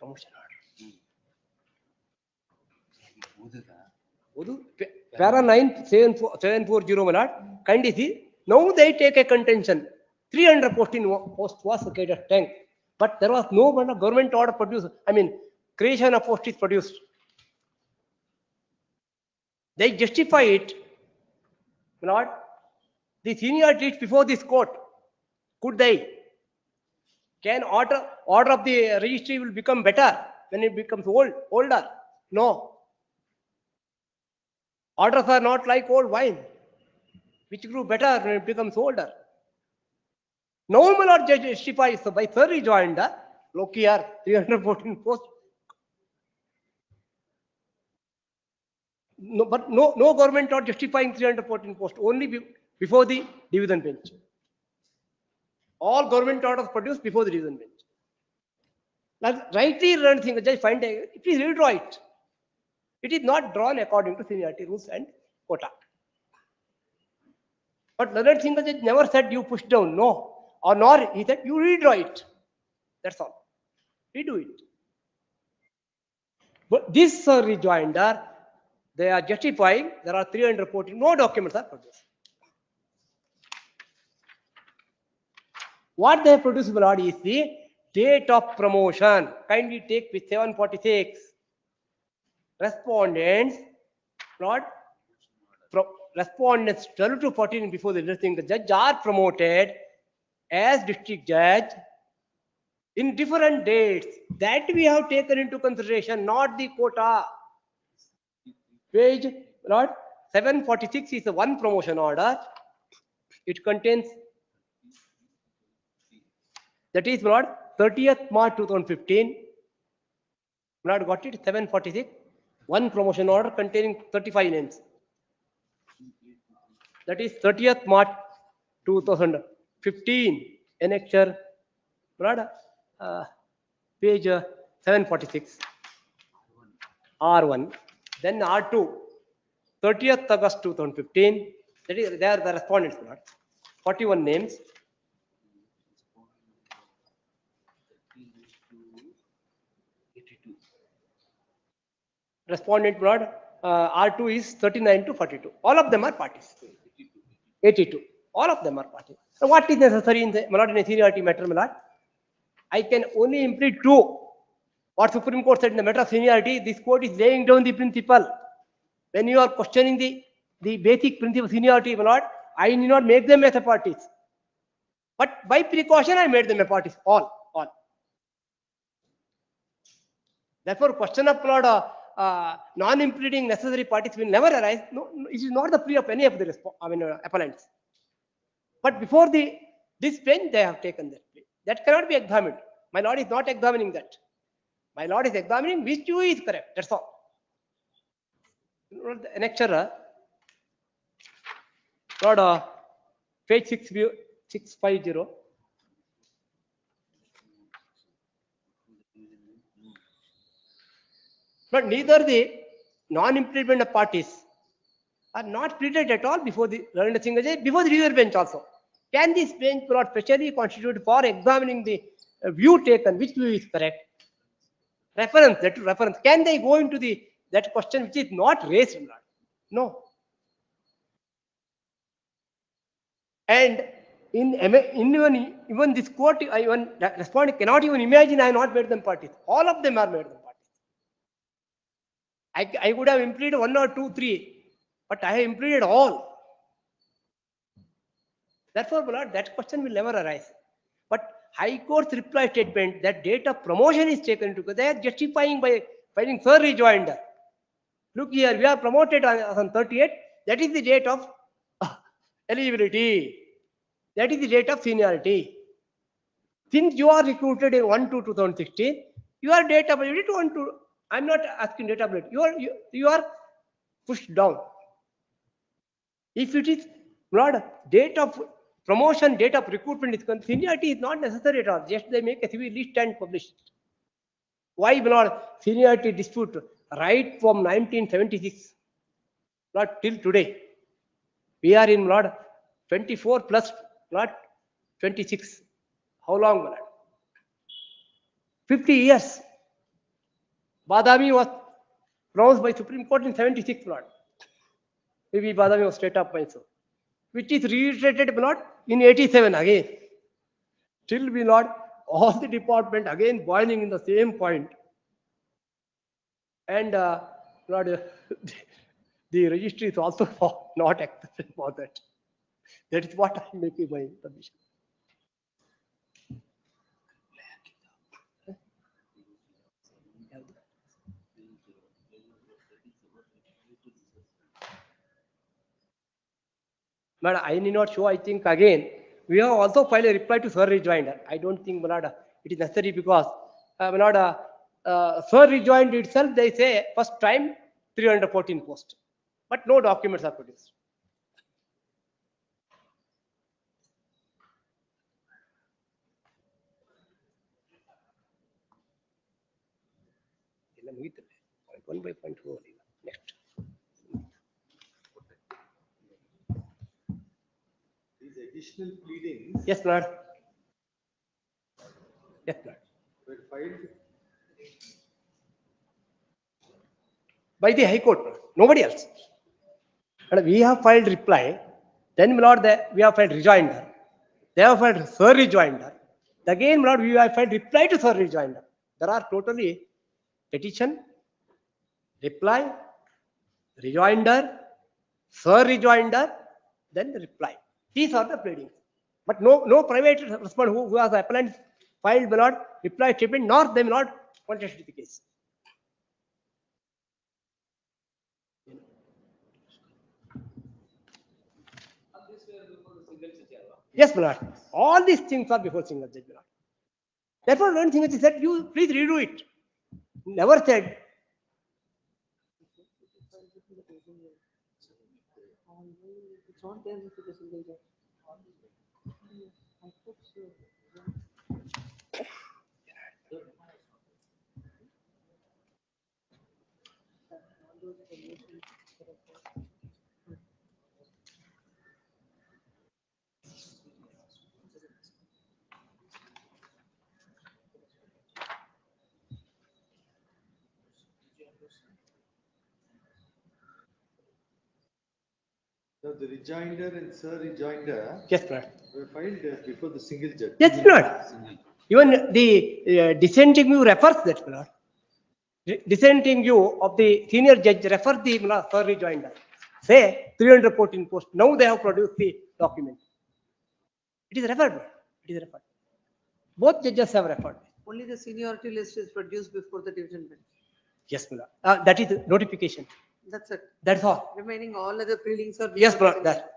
Promotion order. ಓದದಾ? Para 9, 740, my lord, kindly see, now they take a contention. 314 post was the Cadre tank, but there was no government order produced. I mean, creation of post is produced. They justify it, my lord. The seniority is before this court. Could they? Can order of the registry will become better when it becomes older? No. Orders are not like old wine, which grew better when it becomes older. No, my lord, judge justifies by Sir Rejoinder. Look here, 314 posts. No, but no government not justifying 314 posts, only before the division bench. All government orders produced before the division bench. Like rightly learned thing, judge find please redraw it. It is not drawn according to seniority rules and quota. But learned thing, judge never said you push down, no. Or nor he said you redraw it. That's all. Redo it. But this rejoinder, they are justifying there are 314, no documents are produced. What they have produced, my lord, is the date of promotion. Kindly take with 746. Respondents, lord, respondents 12 to 14 before the listing, the judge are promoted as district judge in different dates. That we have taken into consideration, not the quota. Page, lord, 746 is the one promotion order. It contains, that is, lord, 30th March 2015. Lord, got it? 746. One promotion order containing 35 names. That is 30th March 2015. Annexure, Lord, page 746. R1. Then R2. 30th August 2015. That is, they are the respondents, Lord. 41 names. Respondent blood, R2 is 39 to 42. All of them are parties. 82. All of them are parties. So what is necessary in the seniority matter, my lord? I can only implement two. What Supreme Court said in the matter of seniority, this court is laying down the principle. When you are questioning the basic principle of seniority, my lord, I need not make them as a parties. But by precaution, I made them a parties. All. Therefore, question of lord, non-implementing necessary parties will never arise. No, it is not the plea of any of the appellants. But before this bench, they have taken that plea. That cannot be examined. My lord is not examining that. My lord is examining which view is correct. That's all. The annexure, lord, page 650. But neither the non-implement parties are not treated at all before the before the reserve bench also. Can this bench not specially constitute for examining the view taken, which view is correct? Reference, that reference. Can they go into that question which is not raised? No. And even this court, even respondent cannot even imagine I have not made them parties. All of them are made them parties. I would have implemented 1 or 2, 3, but I have implemented all. Therefore, my lord, that question will never arise. But High Court's reply statement that date of promotion is taken into account. They are justifying by finding Sir Rejoinder. Look here, we are promoted on 38. That is the date of eligibility. That is the date of seniority. Since you are recruited in 1/2/2016, your date of eligibility 1/2. I'm not asking date of eligibility. You are pushed down. If it is not date of promotion, date of recruitment is concerned, seniority is not necessary at all. Just they make a civil list and publish it. Why not seniority dispute right from 1976, not till today? We are in Lord 24 plus not 26. How long, Lord? 50 years. Badami was pronounced by Supreme Court in 76, Lord. Maybe Badami was straight up by so. Which is reiterated, Lord, in 87 again. Still, we Lord, all the department again boiling in the same point. And Lord, the registry is also not accepted for that. That is what I am making my submission. But I need not show, I think again, we have also filed a reply to Sir Rejoinder. I don't think, Manada, it is necessary because, Manada, Sir Rejoined itself, they say first time 314 post, but no documents are produced. ಎಲ್ಲ ಮುಗೀತು. Point 1 by point 2 only. Next. These additional pleadings Yes, Lord. Yes, Lord. were filed By the High Court, Lord. Nobody else. And we have filed reply, then, Lord, we have filed rejoinder. They have filed Sir Rejoinder. Again, Lord, we have filed reply to Sir Rejoinder. There are totally petition, reply, rejoinder, Sir Rejoinder, then the reply. These are the pleadings. But no private respondent who has appellant filed, my lord, reply statement, nor they will not contest the case. Yes, my lord. All these things are before single judge, my lord. Therefore, one thing which is said, you please redo it. Never said. It's not there with the single judge. I hope so. now the rejoinder and Sir Rejoinder Yes, my lord. were filed before the single judge. Yes, my lord. Even the dissenting view refers that, my lord. Dissenting view of the senior judge refers the, my lord, Sir Rejoinder. Say 314 post. Now they have produced the document. It is referred. It is referred. Both judges have referred. Only the seniority list is produced before the division bench. Yes, my lord. That is notification. That's it. That's all. Remaining all other pleadings are. Yes, before my the lord. That.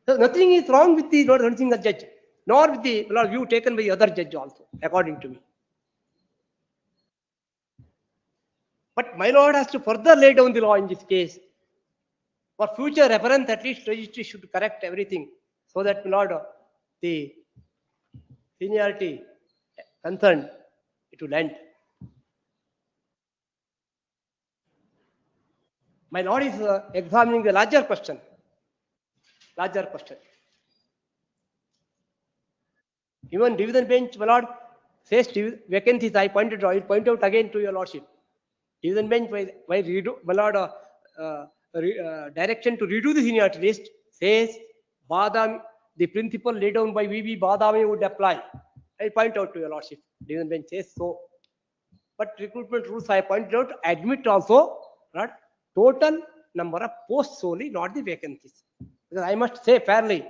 So nothing is wrong with the not single judge, nor with the, my lord, view taken by the other judge also, according to me. But my lord has to further lay down the law in this case. For future reference, at least registry should correct everything so that, my lord, the seniority concerned, it will end. My lord is examining the larger question. Larger question. Even division bench, my lord, says vacancies. I pointed out. I will point out again to your lordship. Division bench by redo, my lord, direction to redo the seniority list says Badam, the principle laid down by VB Badami would apply. I point out to your lordship. Division bench says so. But recruitment rules I pointed out admit also that total number of posts only, not the vacancies. Because I must say fairly,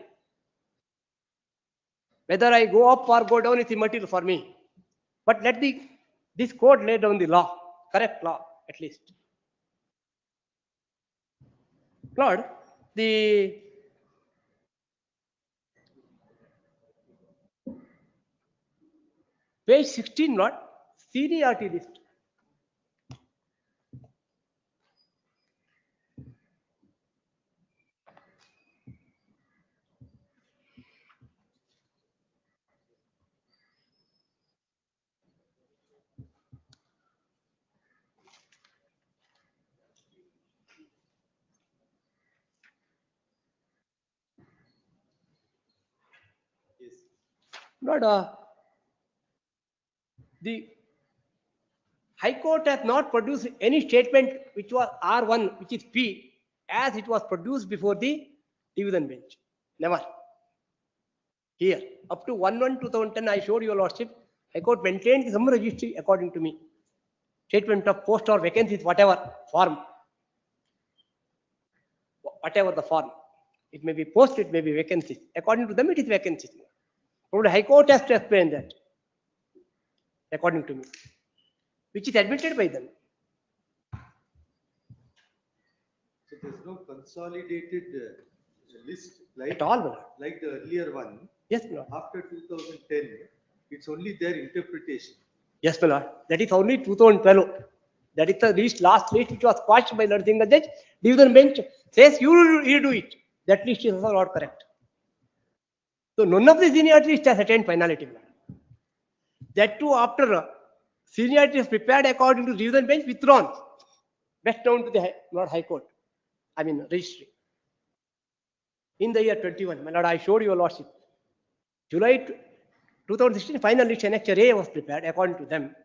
whether I go up or go down is immaterial for me. But let this court lay down the law, correct law at least. Lord, the page 16, Lord, seniority list. Yes. Lord, the High Court has not produced any statement which was R1, which is P, as it was produced before the division bench. Never. Here, up to 1/1/2010, I showed your lordship, High Court maintained some registry according to me. statement of post or vacancies, whatever form, whatever the form. It may be post, it may be vacancies. According to them, it is vacancies. Probably High Court has to explain that, according to me, which is admitted by them. So there's no consolidated list At all, my lord. like the earlier one. Yes, my lord. After 2010, it's only their interpretation. Yes, my lord. That is only 2012. That is the last list which was quashed by Lord Single Judge. Division bench says you do it. That list is also not correct. So none of the seniority list has attained finality, my lord. That too after seniority is prepared according to division bench, withdrawn, back down to the Lord High Court. I mean registry. In the year 21, my lord, I showed your lordship. July 2016, final list annexure A was prepared according to them.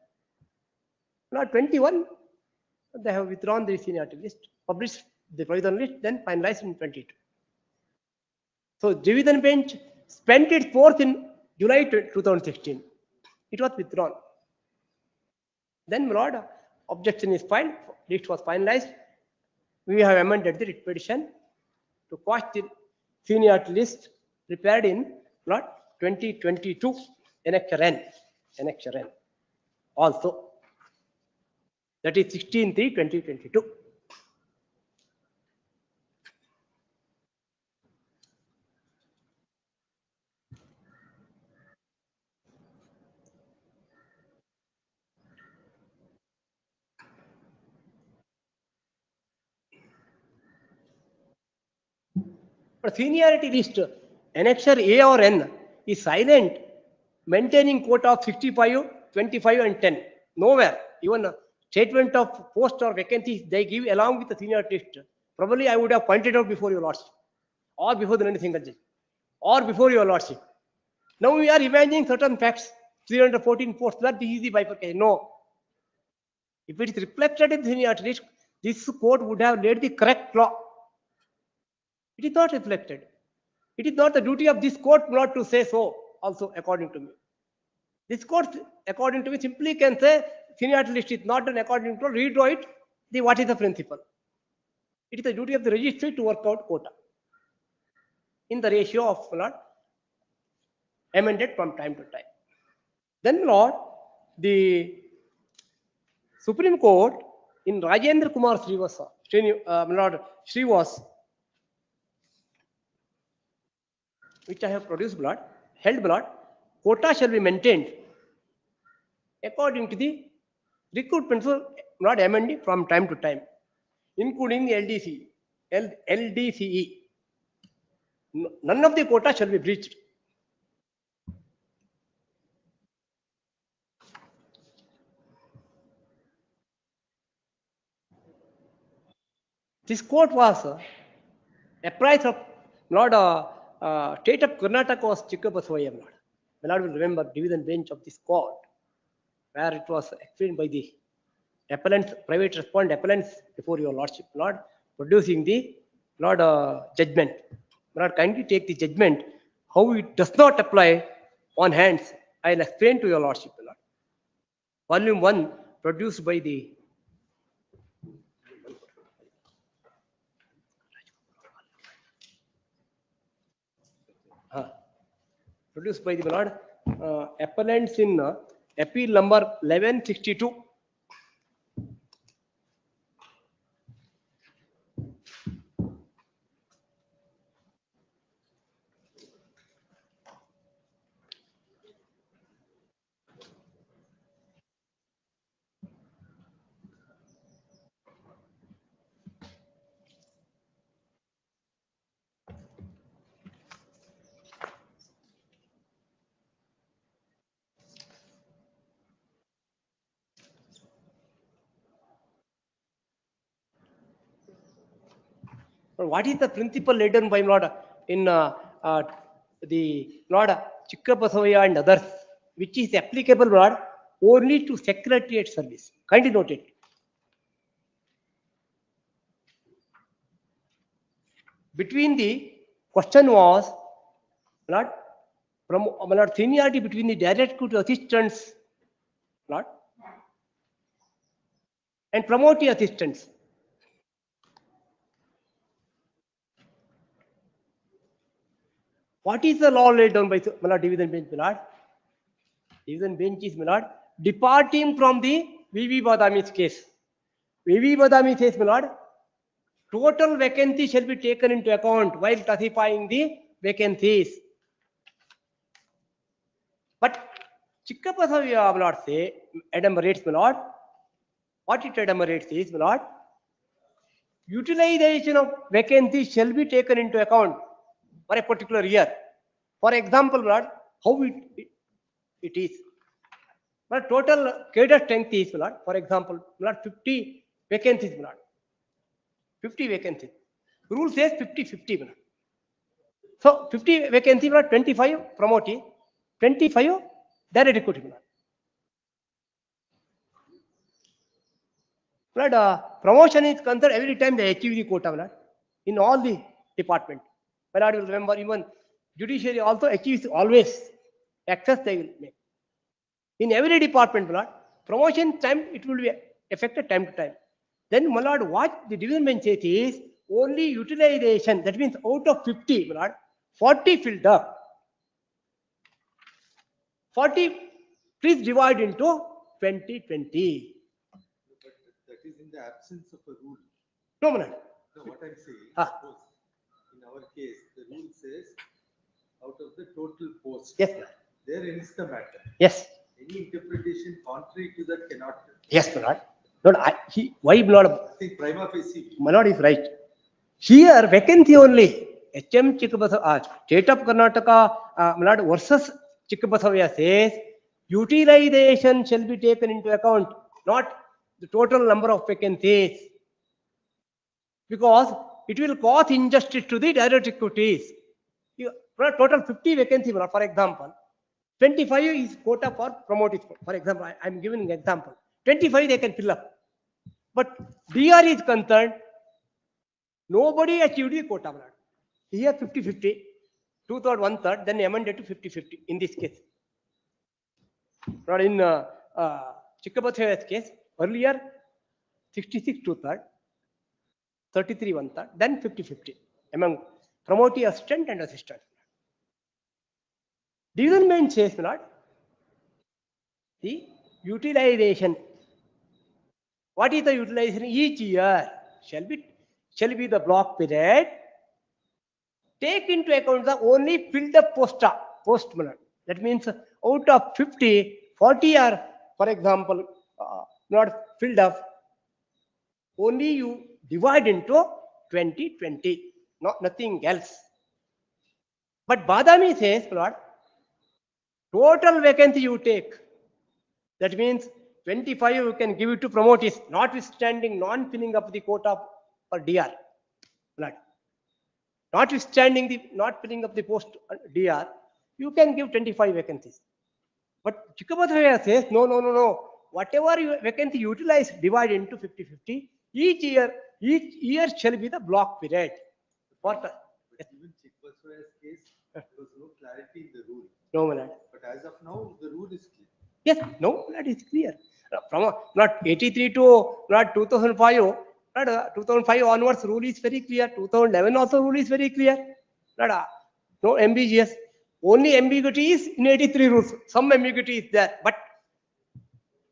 Now 21, they have withdrawn the seniority list, published the provisional list, then finalized in 22. So division bench spent its force in July 2016. It was withdrawn. Then, my lord, objection is filed, list was finalized. We have amended the writ petition to quash the seniority list prepared in Lord 2022 annexure N. Annexure N. Also, that is 16/3/2022. But seniority list, annexure A or N is silent, maintaining quota of 65, 25 and 10. Nowhere, even a statement of post or vacancies they give along with the seniority list. Probably I would have pointed out before your lordship, or before the single judge, or before your lordship. Now we are imagining certain facts, 314 posts, that this is the bifurcation. No. If it is reflected in the seniority list, this court would have laid the correct law. It is not reflected. It is not the duty of this court not to say so, also according to me. This court, according to me, simply can say seniority list is not done according to, redraw it, what is the principle. It is the duty of the registry to work out quota in the ratio of Lord amended from time to time. Then, Lord, the Supreme Court in Rajendra Kumar Srivastava, Lord Srivas, which I have produced, blood, held blood, quota shall be maintained according to the recruitment, so not amended from time to time, including the LDCE. None of the quota shall be breached. This court was apprised of Lord State of Karnataka was Chikkabaswaya, Lord. The Lord will remember division bench of this court, where it was explained by the appellants, private respondent appellants before your lordship, Lord, producing the Lord judgment. Lord, kindly take the judgment, how it does not apply on hands. I'll explain to your lordship, Lord. Volume 1, produced by the Lord appellants in appeal number 1162. What is the principle laid down by Lord in the Lord Chikkabaswaya and others, which is applicable, Lord, only to secretariat service? Kindly note it. Between the question was, Lord, from Lord seniority between the direct to assistants, Lord, and promoting assistants. What is the law laid down by my lord, division bench, my lord? Division bench is, my lord, departing from the V.V. Badami's case. V.V. Badami says, my lord, total vacancy shall be taken into account while classifying the vacancies. But Chikkapasavya, my lord, say, enumerates, my lord, what it enumerates is, my lord, utilization of vacancies shall be taken into account for a particular year. For example, my lord, how it is. But total cadre strength is, my lord, for example, my lord, 50 vacancies, my lord. 50 vacancies. Rule says 50-50, my lord. So 50 vacancies, my lord, 25 promotee, 25 direct recruiting, my lord. My lord, promotion is concerned every time they achieve the quota, my lord, in all the department. My lord, you will remember even judiciary also achieves always access they will make. In every department, my lord, promotion time it will be affected time to time. Then, my lord, what the division bench says is only utilization. That means out of 50, my lord, 40 filled up. 40, please divide into 20-20. But that is in the absence of a rule. No, my lord. No, what I'm saying, Ah. suppose in our case, the rule says out of the total post. Yes, my lord. There ends the matter. Yes. Any interpretation contrary to that cannot. Yes, my lord. Lord, why, my lord? I think prima facie. My lord is right. Here, vacancy only. HM State of Karnataka, my lord, versus Chikkabasavya says, utilization shall be taken into account, not the total number of vacancies. Because it will cause injustice to the direct recruitees. Total 50 vacancies, for example. 25 is quota for promotees. For example, I am giving an example. 25 they can fill up. But DR is concerned, nobody achieved the quota. Here 50-50, 2/3, 1/3, then amended to 50-50 in this case. Not in Chikkabasavya's case, earlier 66 2/3, 33 1/3, then 50-50 among promotee assistant and assistant. Division bench says, not the utilization. What is the utilization each year? Shall be the block period. Take into account the only filled up post. That means out of 50, 40 are, for example, not filled up. Only you divide into 20-20, nothing else. But Badami says, Lord, total vacancy you take. That means 25 you can give it to promotees, notwithstanding non-filling up the quota for DR. Blood. Notwithstanding the not filling up the post DR, you can give 25 vacancies. But Chikkabasavya says, no. Whatever vacancy utilized, divide into 50-50. Each year shall be the block period. But even Chikkabasavya's case, there was no clarity in the rule. No, my lord. But as of now, the rule is clear. Yes, no, that is clear. From not 83 to not 2005, not 2005 onwards, rule is very clear. 2011 also rule is very clear. Not, no ambiguous. Only ambiguity is in 83 rules. Some ambiguity is there, but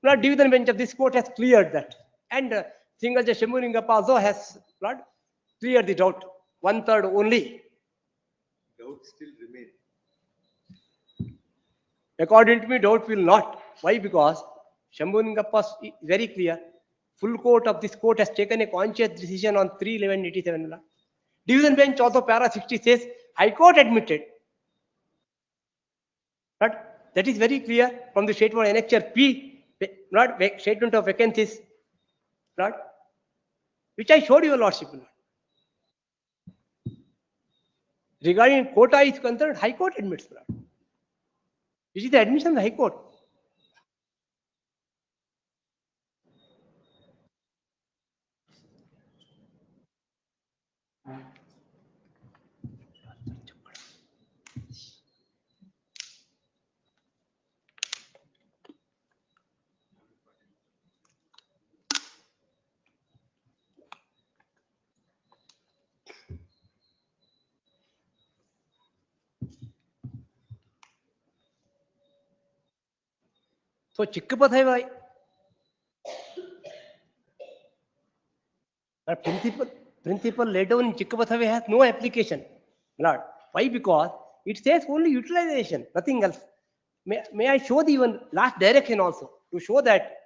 not division bench of this court has cleared that. And single judge Shambuningappa also has not cleared the doubt. 1/3 only. Doubt still remains. According to me, doubt will not. Why? Because Shambuningappa is very clear. Full court of this court has taken a conscious decision on 3/11/87. Division bench also para 60 says High Court admitted. But that is very clear from the statement of annexure P, not statement of vacancies, not, which I showed you, Lordship. Regarding quota is concerned, High Court admits. This is the admission of the High Court. So Chikkapathavai, principle laid down in Chikkapathavai has no application. Lord, why? Because it says only utilization, nothing else. May I show the even last direction also to show that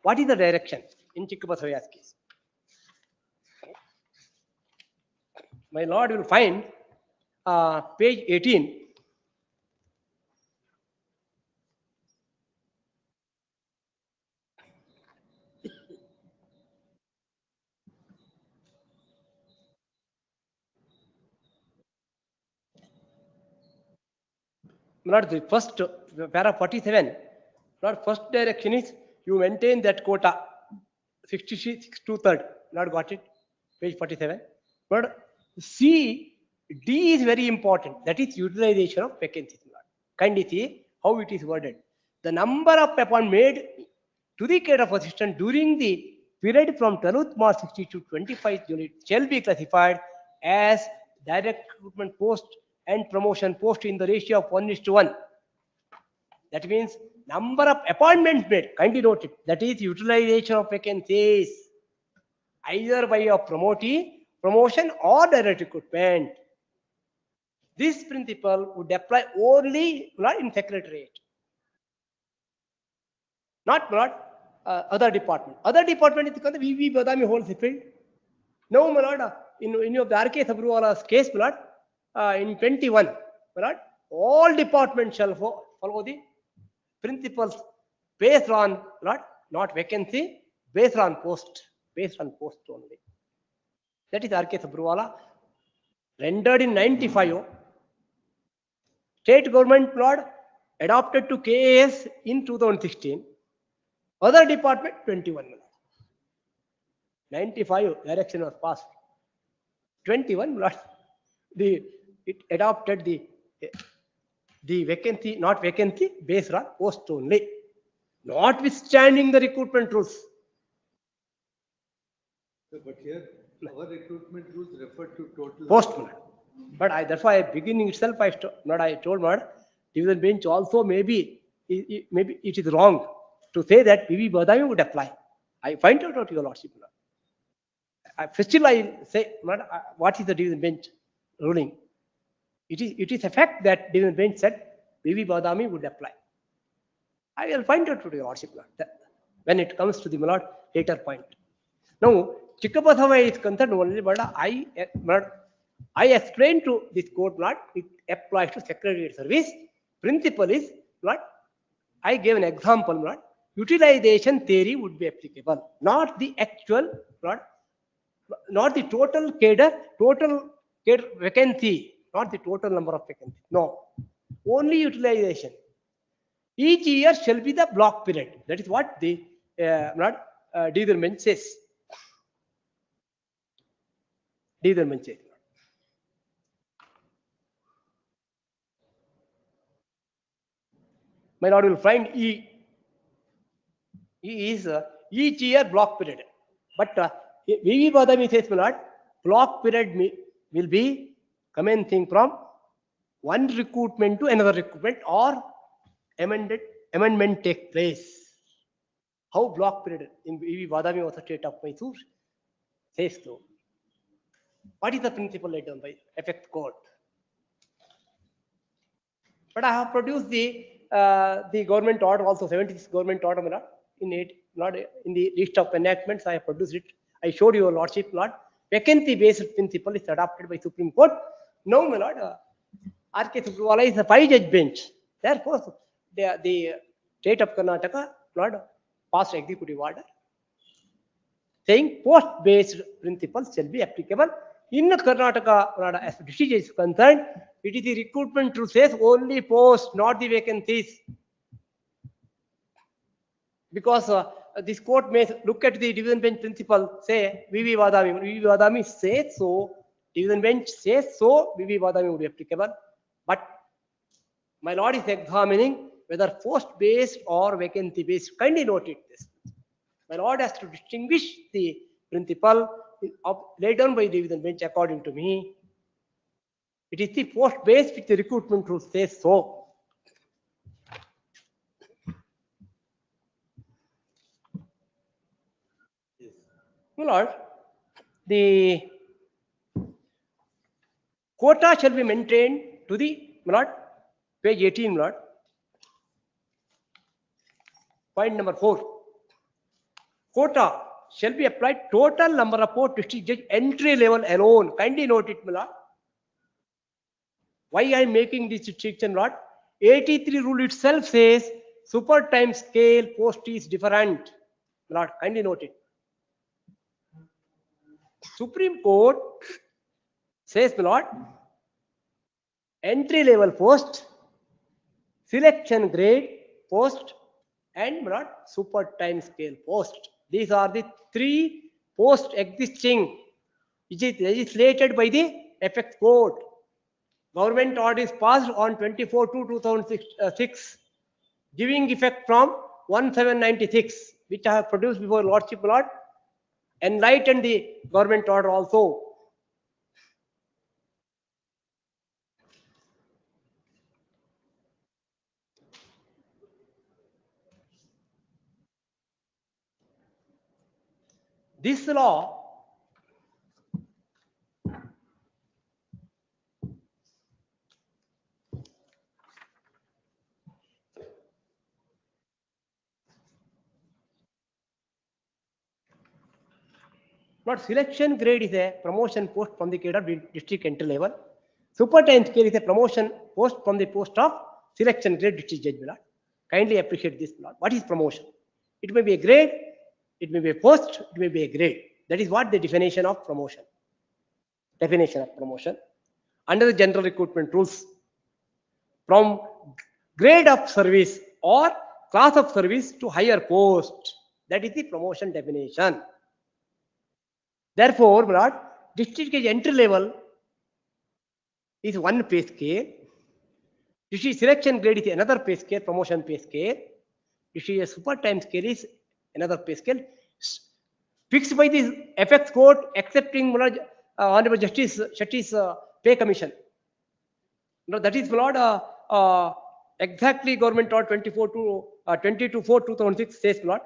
what is the direction in Chikkapathavai's case. My Lord will find page 18. Not the first para 47. Not first direction is you maintain that quota 66 2/3. Not got it. Page 47. But C, D is very important. That is utilization of vacancies. Kindly see how it is worded. The number of appointments made to the cadre of assistant during the period from 12th March 60 to 25th July shall be classified as direct recruitment post and promotion post in the ratio of 1:1. That means number of appointments made. Kindly note it. That is utilization of vacancies, either by a promotion or direct recruitment. This principle would apply only not in secretariat, not other department. Other department is because we Badami holds the field. No, my lord, in your RK Sabruwala's case, my lord, in 21, my lord, all departments shall follow the principles based on not vacancy, based on post only. That is RK Sabruwala, rendered in 95. State government Lord adopted to KAS in 2016. Other department 21. 95 direction was passed. 21 Lord, it adopted the vacancy, not vacancy, based on post only, notwithstanding the recruitment rules. But here, our recruitment rules refer to total. Post. But that's why beginning itself I told division bench also maybe it is wrong to say that PV Badami would apply. I find out your lordship. Still I say what is the division bench ruling? It is a fact that division bench said PV Badami would apply. I will find out to your lordship when it comes to the later point. Now Chikkapathavai is concerned only, but I explained to this court it applies to secretariat service. Principle is I gave an example utilization theory would be applicable, not the actual not the total cadre vacancy, not the total number of vacancies. No, only utilization. Each year shall be the block period. That is what the Dissenting says. Dissenting says. My lord will find E. E is each year block period. But VV Badami says, my lord, block period will be commencing from one recruitment to another recruitment or amendment take place. How block period in VV Badami was a state of Mysore says so. What is the principle laid down by effect court? But I have produced the government order also, 76 government order in it, not in the list of enactments. I have produced it. I showed you, lordship, lord. Vacancy based principle is adopted by Supreme Court. No, my lord. RK Sabruwala is a 5-judge bench. Therefore, the state of Karnataka, lord, passed executive order saying post-based principles shall be applicable. In Karnataka, as district is concerned, it is the recruitment rule says only post, not the vacancies. Because this court may look at the division bench principle, say VV Badami says so, division bench says so, VV Badami would be applicable. But my lord is examining whether post-based or vacancy-based. Kindly note it this. My lord has to distinguish the principle laid down by division bench according to me. It is the post-based which the recruitment rule says so. My lord, the quota shall be maintained to the, my lord, page 18, my lord. Point number 4. Quota shall be applied total number of post district judge entry level alone. Kindly note it, my lord. Why I am making this restriction, Lord? 83 rule itself says super time scale post is different. Lord, kindly note it. Supreme Court says, my Lord, entry level post, selection grade post, and my Lord, super time scale post. These are the three posts existing, which is legislated by the FX Court. Government order is passed on 24/2/2006, giving effect from 1796, which I have produced before Lordship, Lord, enlightened the government order also. This law not selection grade is a promotion post from the cadre of district entry level. Super time scale is a promotion post from the post of selection grade district judge. Lord. Kindly appreciate this, Lord. What is promotion? It may be a grade, it may be a post, it may be a grade. That is what the definition of promotion. Definition of promotion. Under the general recruitment rules, from grade of service or class of service to higher post. That is the promotion definition. Therefore, my lord, district judge entry level is one pay scale. District selection grade is another pay scale, promotion pay scale. District super time scale is another pay scale. Fixed by the FX Court, accepting Honorable Justice Shetty's pay commission. Now that is, my lord, exactly government order 22/4/2006 says, my lord,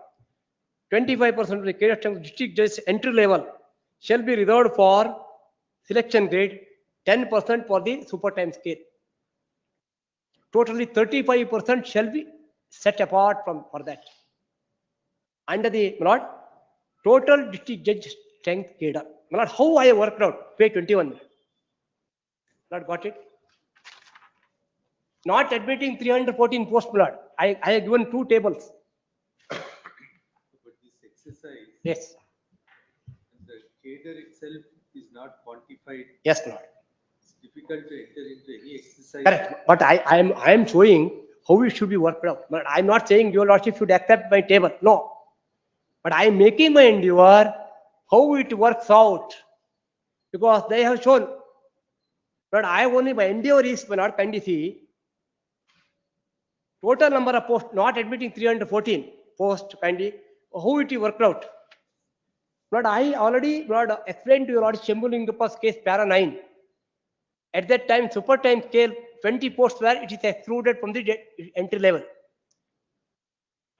25% of the cadre of district judge entry level shall be reserved for selection grade, 10% for the super time scale. Totally 35% shall be set apart for that. Under the, my lord, total district judge strength cadre. My lord, how I worked out? Page 21. Lord, got it? Not admitting 314 posts, my lord. I have given two tables. But this exercise, Yes. the cadre itself is not quantified. Yes, my lord. It's difficult to enter into any exercise. Correct. But I am showing how it should be worked out. But I am not saying your lordship should accept my table. No. But I am making my endeavor how it works out. Because they have shown. But I only, my endeavor is, my lord, kindly see, total number of posts, not admitting 314 posts, kindly, how it worked out. But I already, Lord, explained to your Lord Shambulingappa's case, para 9. At that time, super time scale, 20 posts were, it is excluded from the entry level.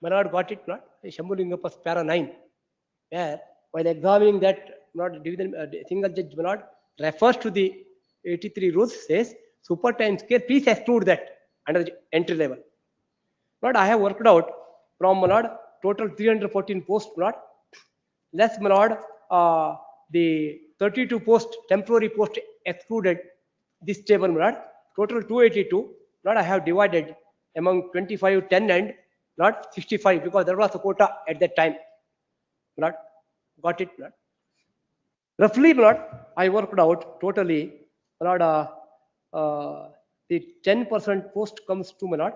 My Lord got it, not? Shambulingappa's para 9. Where, while examining that, not division, single judge, my Lord, refers to the 83 rules, says, super time scale, please exclude that under the entry level. Lord, I have worked out from, my Lord, total 314 posts, my Lord, less, my Lord, the 32 post, temporary post excluded this table, my Lord, total 282. Lord, I have divided among 25, 10 and Lord, 65 because there was a quota at that time. Lord, got it, Lord. Roughly, Lord, I worked out totally, Lord, the 10% post comes to, my Lord,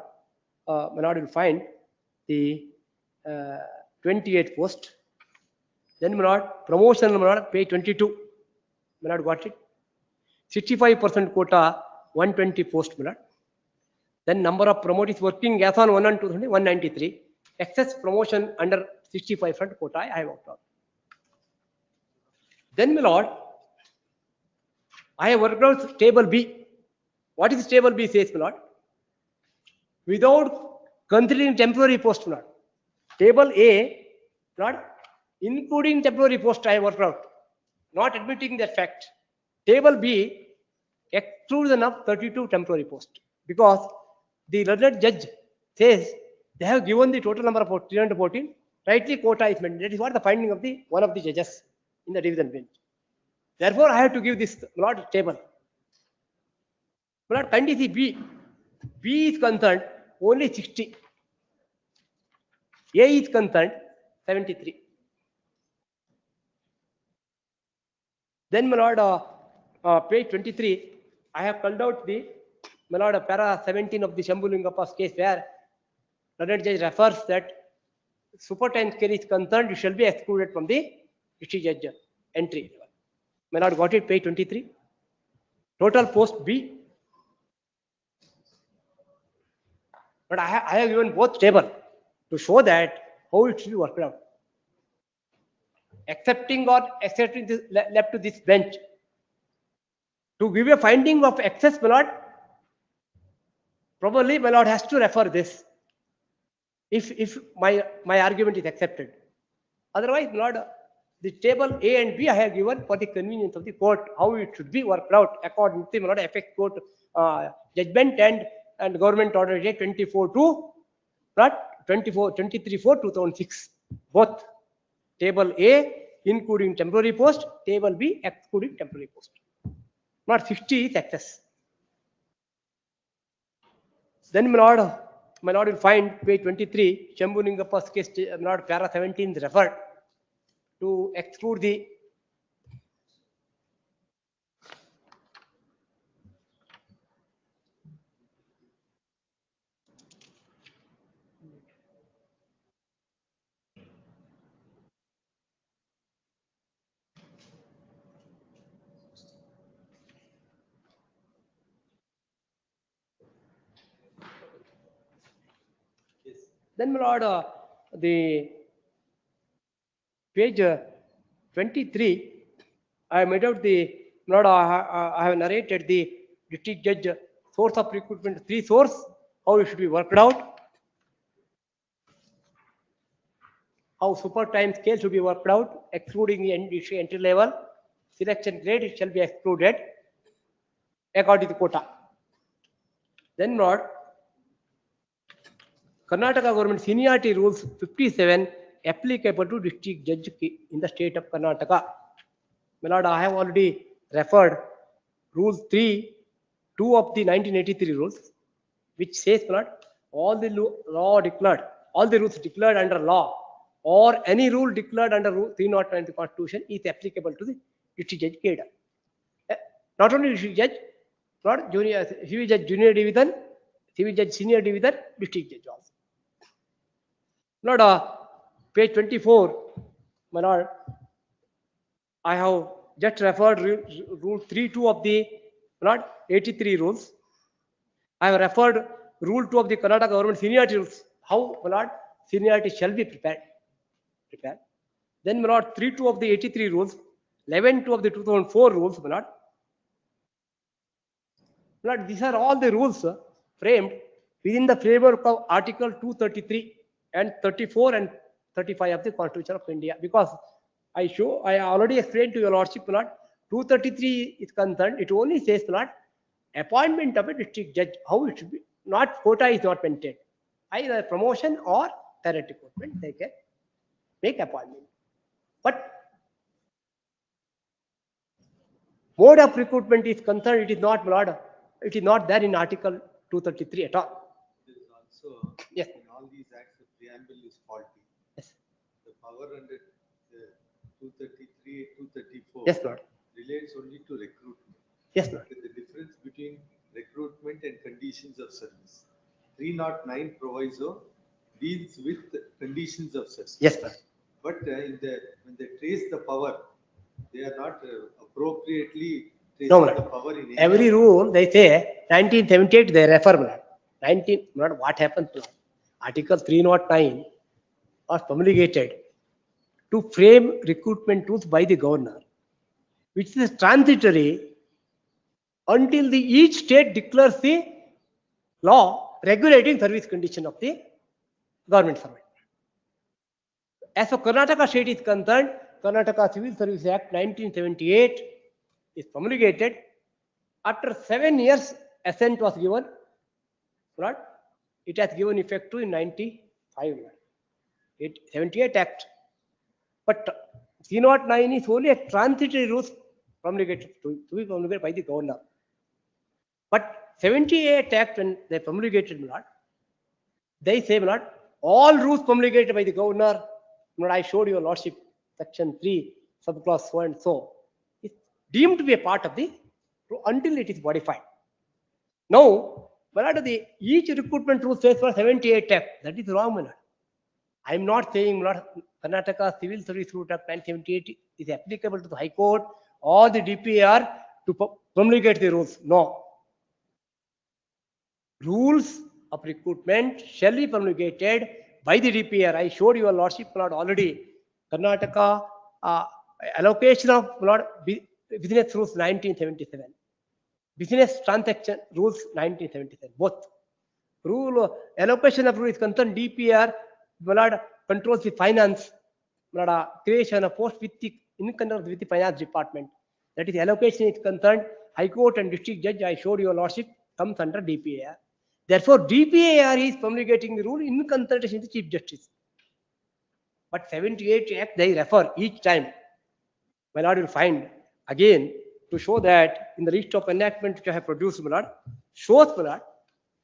will find the 28 post. Then, my Lord, promotion, my Lord, pay 22. My Lord, got it. 65% quota, 120 post, my Lord. Then number of promotees working as on 1 and 2, 193. Excess promotion under 65% quota, I have worked out. Then, my Lord, I have worked out table B. What is table B says, my Lord? Without considering temporary post, my Lord. Table A, Lord, including temporary post I have worked out, not admitting that fact. Table B exclusion of 32 temporary post because the learned judge says they have given the total number of 314, rightly quota is meant. That is what the finding of the one of the judges in the division bench. Therefore, I have to give this lot table. But kindly see B. B is concerned only 60. A is concerned 73. Then, my lord, page 23, I have called out the, my lord, para 17 of the Shambulingappa's case where the judge refers that super time scale is concerned, it shall be excluded from the district judge entry. My lord, got it, page 23. Total post B. But I have given both table to show that how it should be worked out. Accepting or accepting this, left to this bench to give a finding of excess, my lord, probably my lord has to refer this if my argument is accepted. Otherwise, my lord, the table A and B I have given for the convenience of the court how it should be worked out according to the, my lord, effect court judgment and government order 24 to 23/4/2006. Both table A including temporary post, table B excluding temporary post. Not 60 is excess. Then my lord will find page 23, Shambulingappa's case, my lord, para 17 is referred to exclude the then my lord, the page 23, I made out the, my lord, I have narrated the district judge source of recruitment, 3 source, how it should be worked out, how super time scale should be worked out, excluding the entry level, selection grade it shall be excluded according to quota. Then my lord, Karnataka government seniority rules 57 applicable to district judge in the state of Karnataka. My lord, I have already referred rule 3(2) of the 1983 rules, which says, my lord, all the law declared, all the rules declared under law or any rule declared under rule 309 of the Constitution is applicable to the district judge Cadre. Not only district judge, not junior, civil judge junior division, civil judge senior division, district judge also. Lord, page 24, my lord, I have just referred rule 3(2) of the, my lord, 83 rules. I have referred rule 2 of the Karnataka government seniority rules, how, my lord, seniority shall be prepared. Then, my lord, 3(2) of the 83 rules, 11(2) of the 2004 rules, my lord. My lord, these are all the rules framed within the framework of Article 233 and 34 and 35 of the Constitution of India. Because I already explained to your lordship, my lord, 233 is concerned, it only says, my lord, appointment of a district judge, how it should be, not quota is not maintained. Either promotion or direct recruitment, they can make appointment. But mode of recruitment is concerned, it is not, my lord, it is not there in Article 233 at all. There is also, Yes. in all these acts, the preamble is faulty. Yes. The power under 233, 234 Yes, Lord. relates only to recruitment. Yes, Lord. The difference between recruitment and conditions of service. 309 proviso deals with conditions of service. Yes, Lord. But when they trace the power, they are not appropriately tracing No, the Lord. power in any Every rule they say 1978 they refer, Lord. 19, Lord, what happened, Lord? Article 309 was promulgated to frame recruitment rules by the governor, which is transitory until each state declares the law regulating service condition of the government servant. As for Karnataka state is concerned, Karnataka Civil Service Act 1978 is promulgated. After 7 years, assent was given. Right? It has given effect to in 95. 78 Act. But C09 is only a transitory rules promulgated to be promulgated by the governor. But 78 Act, when they promulgated, they say, all rules promulgated by the governor, I showed your lordship, section 3, subclause so and so, is deemed to be a part of the until it is modified. Now, each recruitment rule says for 78 Act. That is wrong, my lord. I am not saying Karnataka Civil Service Rule Act 1978 is applicable to the High Court or the DPAR to promulgate the rules. No. Rules of recruitment shall be promulgated by the DPAR. I showed your lordship already. Karnataka allocation of business rules 1977. Business transaction rules 1977. Both. Rule allocation of rule is concerned DPR controls the finance creation of post with the in conjunction with the finance department. That is allocation is concerned. High Court and District Judge, I showed your lordship, comes under DPAR. Therefore, DPAR is promulgating the rule in consultation with the Chief Justice. But 78 Act they refer each time. My lord will find again to show that in the list of enactment which I have produced, my lord, shows, my lord,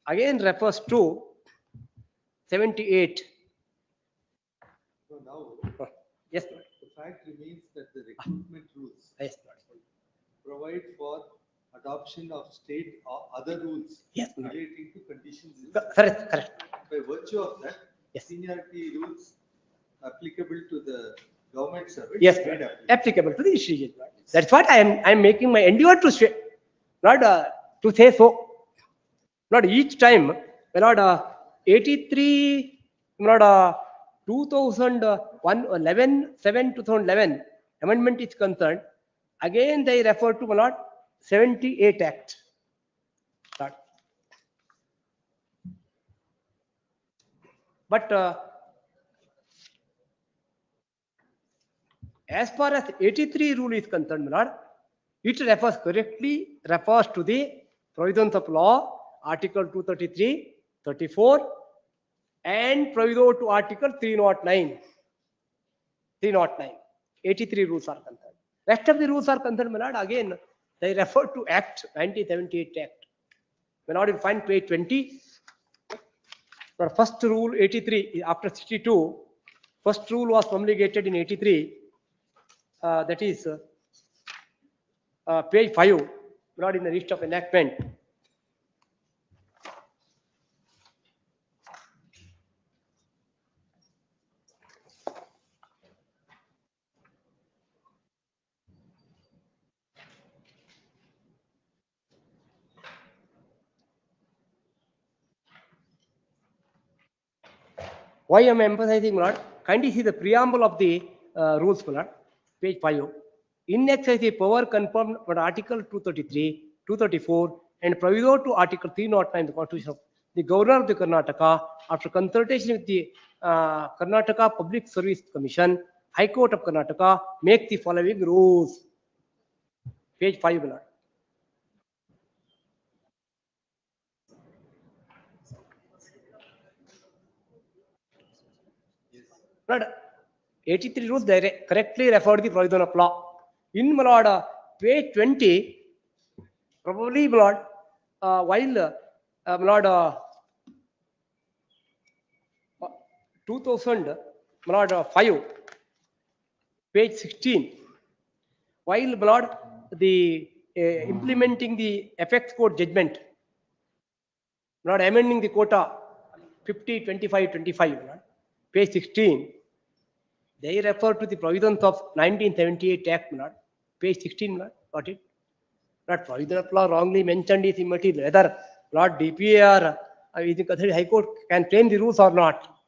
again refers to 78. So now, Yes, Lord. the fact remains that the recruitment rules Yes, Lord. provide for adoption of state or other rules Yes, Lord. relating to conditions. Correct, correct. By virtue of that, Yes. seniority rules applicable to the government service. Yes, made Lord. applicable. Applicable to the district. That's what I am making my endeavor to say, not to say so. Not each time, Lord, 83, Lord, 2001, 11, 7, 2011 amendment is concerned. Again, they refer to Lord 78 Act. Lord. But as far as 83 rule is concerned, Lord, it refers to the provisions of law, Article 233, 34, and proviso to Article 309. 309. 83 rules are concerned. Rest of the rules are concerned, my lord, again, they refer to Act, 1978 Act. My lord, you find page 20. For first rule, 83, after 62, first rule was promulgated in 83. That is page 5, my lord, in the list of enactment. Why I am emphasizing, Lord? Kindly see the preamble of the rules, Lord, page 5. In exercise the power confirmed by Article 233, 234, and proviso to Article 309 of the Constitution of the Governor of the Karnataka, after consultation with the Karnataka Public Service Commission, High Court of Karnataka, make the following rules. Page 5, Lord. Lord, 83 rules they correctly refer to the provision of law. In my lord, page 20, probably my lord, while my lord, 2000, my lord, 5, page 16, while my lord, the implementing the effects court judgment, my lord, amending the quota 50, 25, 25, my lord, page 16, they refer to the provisions of 1978 Act, my lord, page 16, my lord, got it? Not provision of law wrongly mentioned is immaterial. Whether Lord DPAR High Court can change the rules or not.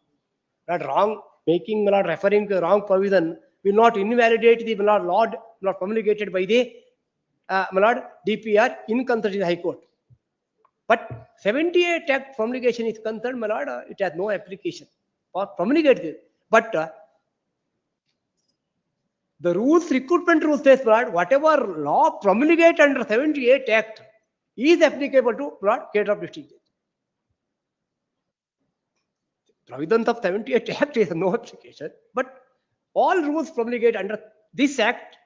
Not wrong making Lord referring to wrong provision will not invalidate the law not promulgated by the Lord DPR in consultation High Court. But 78 Act promulgation is concerned, my lord, it has no application for promulgated. But The rules, recruitment rules says, Lord, whatever law promulgated under 78 Act is applicable to Lord Cadre of District Judge. Provisions of 78 Act is no application, but all rules promulgated under this Act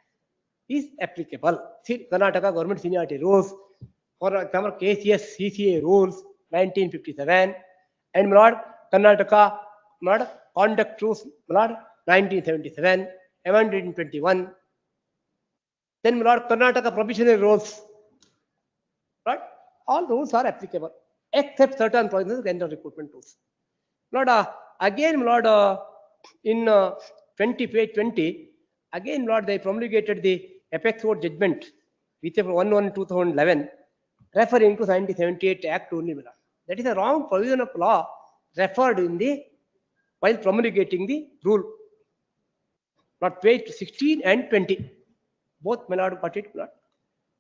is applicable. See, Karnataka government seniority rules, for example, KCS CCA rules 1957, and Lord Karnataka Lord conduct rules Lord 1977, amended in 21. Then Lord Karnataka provisional rules, right? All rules are applicable except certain provisions of recruitment rules. Lord, again, Lord, in 20, again, Lord, they promulgated the apex court judgment, which is 1/1/2011, referring to 1978 Act only, Lord. That is a wrong provision of law referred in the while promulgating the rule. Lord, page 16 and 20, both, my Lord, got it, Lord.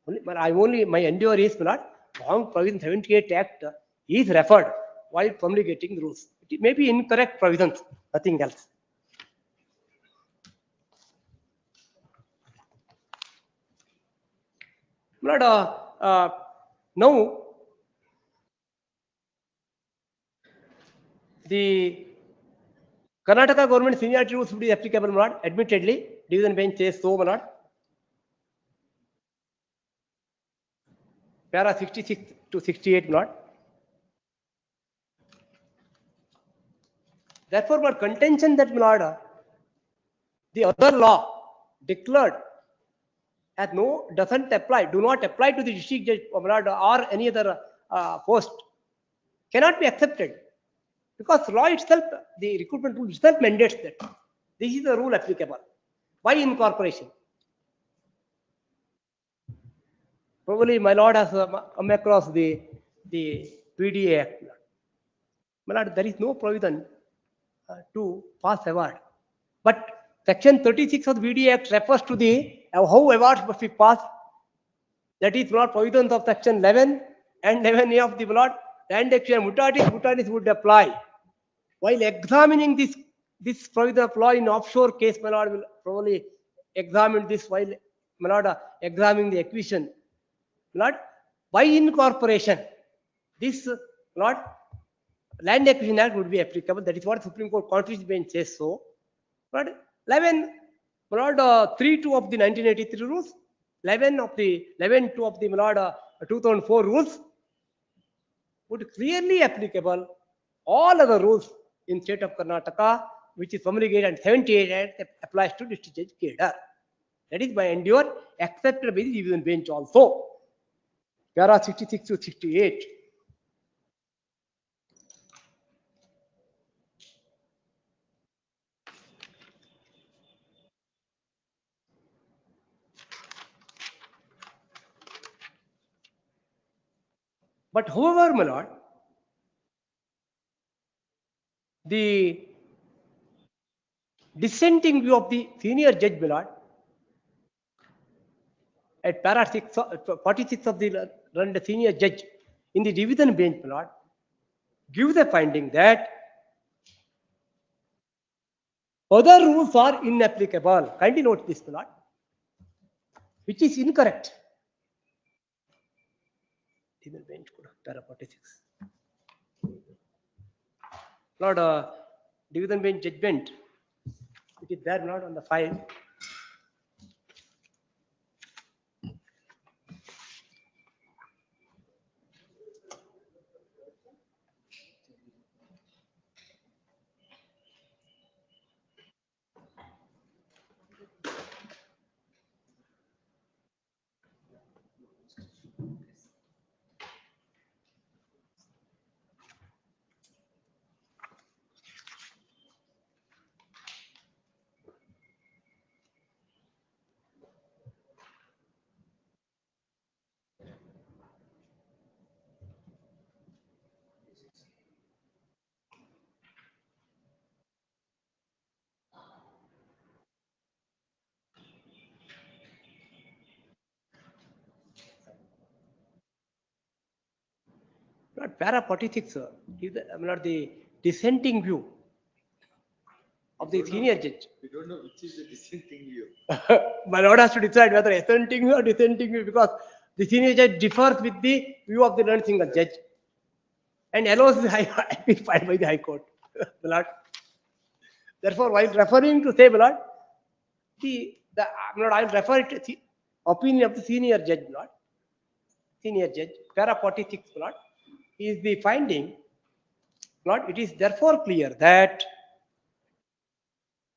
Only my endeavor is, my Lord, wrong provision 78 Act is referred while promulgating the rules. It may be incorrect provisions, nothing else. Lord, now the Karnataka government seniority rules would be applicable, Lord. Admittedly, division bench says so, Lord. Para 66 to 68, Lord. Therefore, Lord, contention that, Lord, the other law declared as no, doesn't apply, do not apply to the district judge, Lord, or any other post, cannot be accepted. Because law itself, the recruitment rule itself mandates that this is the rule applicable by incorporation. Probably my Lord has come across the PDA Act. My Lord, there is no provision to pass award. But Section 36 of the PDA Act refers to the how awards must be passed. That is not provisions of Section 11 and 11A of the Lord. Land action mutatis would apply. While examining this provision of law in offshore case, my Lord will probably examine this while, my Lord, examining the acquisition. Lord, by incorporation, this Lord Land Acquisition Act would be applicable. That is what Supreme Court Constitutional Bench says so. Lord, 11, Lord, 3(2) of the 1983 rules, 11(2) of the Lord 2004 rules would clearly applicable. All other rules in state of Karnataka, which is promulgated and 78 Act, applies to district judge Cadre. That is my endeavor, accepted by the division bench also. Para 66 to 68. But however, my Lord, the dissenting view of the senior judge, my Lord, at para 46 of the senior judge in the division bench, my Lord, gives a finding that other rules are inapplicable. Kindly note this, my Lord, which is incorrect. Division bench, para 46. Lord, division bench judgment, it is there, not on the file. Not para 46, is the, not the dissenting view. of the senior judge. We don't know which is the dissenting view. My lord has to decide whether assenting view or dissenting view, because the senior judge differs with the view of the learned single judge and allows the appeal filed by the High Court. My lord. Therefore, while referring to say, my lord, my lord, I will refer to the opinion of the senior judge, my lord. Senior judge, para 46, my lord, is the finding, my lord, it is therefore clear that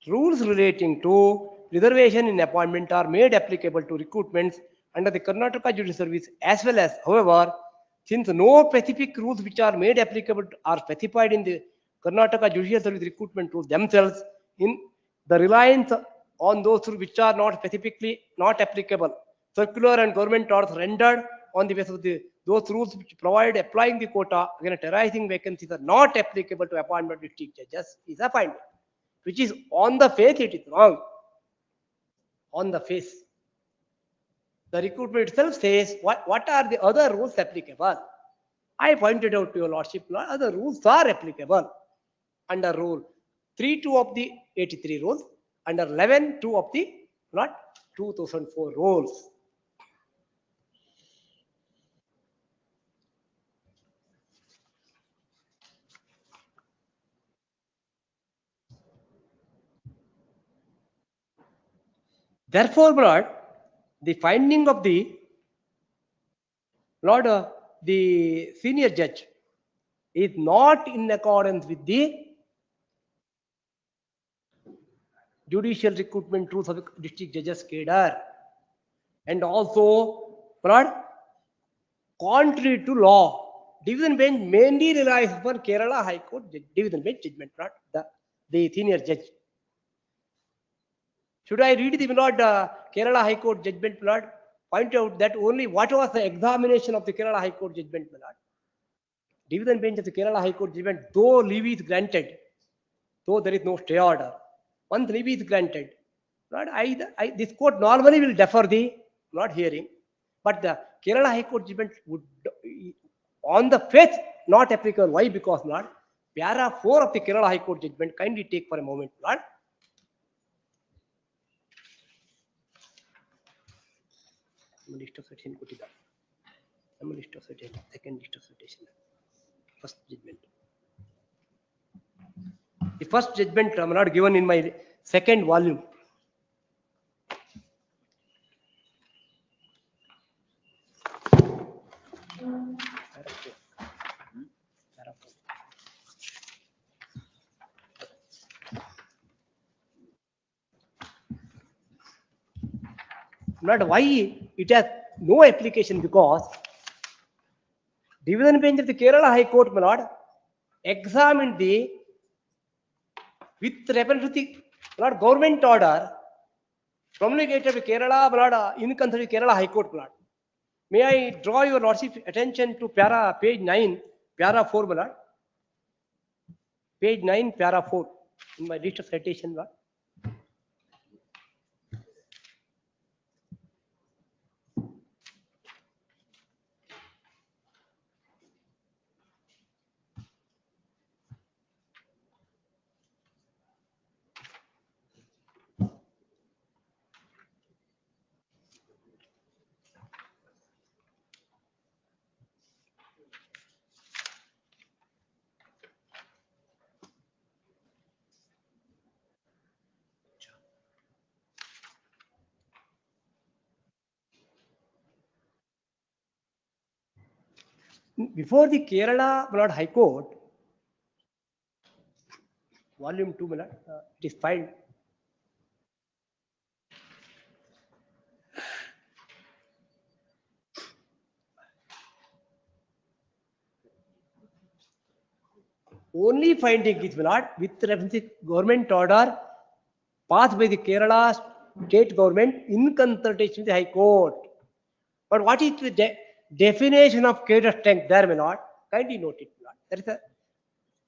rules relating to reservation in appointment are made applicable to recruitments under the Karnataka Judicial Service as well as, however, since no specific rules which are made applicable are specified in the Karnataka Judicial Service recruitment rules themselves, in the reliance on those rules which are not specifically not applicable, circular and government orders rendered on the basis of those rules which provide applying the quota against arising vacancies are not applicable to appointment of district judges is a finding, which is on the face it is wrong. On the face. The recruitment itself says what are the other rules applicable. I pointed out to your lordship, other rules are applicable under rule 3(2) of the 83 rules, under 11(2) of the 2004 rules. Therefore, my lord, the finding of the Lord, the senior judge is not in accordance with the judicial recruitment rules of district judges cadre, and also, my lord, contrary to law. Division bench mainly relies upon Kerala High Court division bench judgment, not the senior judge. Should I read the my lord Kerala High Court judgment, my lord? Point out that only what was the examination of the Kerala High Court judgment, my lord? Division bench of the Kerala High Court judgment, though leave is granted, though there is no stay order, once leave is granted, Lord, this court normally will defer the not hearing, but the Kerala High Court judgment would, on the face, not applicable. Why? Because, Lord, para 4 of the Kerala High Court judgment, kindly take for a moment, Lord. List of citation, list of citation, second list of citation, first judgment. The first judgment I am not given in my second volume. Not why it has no application, because division bench of the Kerala High Court, my lord, examined the with reference to the lord government order promulgated by Kerala, my lord, in concern with Kerala High Court, my lord. May I draw your lordship's attention to page 9, para 4, my lord. Page 9, para 4 in my list of citation, my lord. Before the Kerala, my lord, High Court, volume 2, my lord, it is filed. Only finding is, my lord, with reference to government order passed by the Kerala state government in consultation with the High Court. But what is the definition of cadre strength there, my lord? Kindly note it, my lord. That is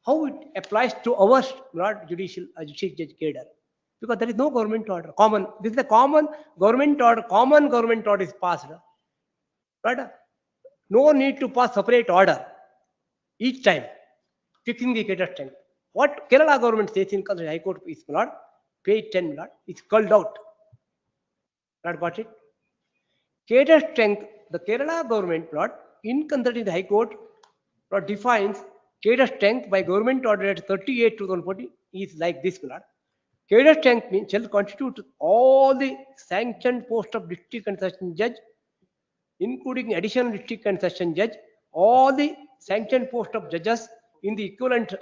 how it applies to our, my lord, judicial judge cadre. Because there is no government order. Common. This is a common government order. Common government order is passed. But no need to pass separate order each time, fixing the cadre strength. What Kerala government says in Calcutta High Court is not page 10 not it's called out. Not got it? Cadre strength, the Kerala government not in consulting the High Court not defines cadre strength by government order at 38 2014 is like this not. Cadre strength means shall constitute all the sanctioned post of district and session judge, including additional district and session judge, all the sanctioned post of judges in the equivalent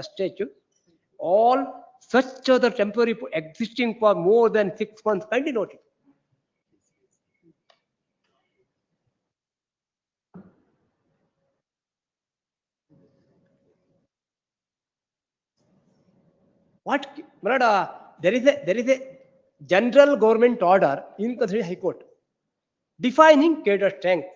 statute, all such other temporary existing for more than 6 months. Kindly note it. What there is a general government order in the High Court defining cadre strength.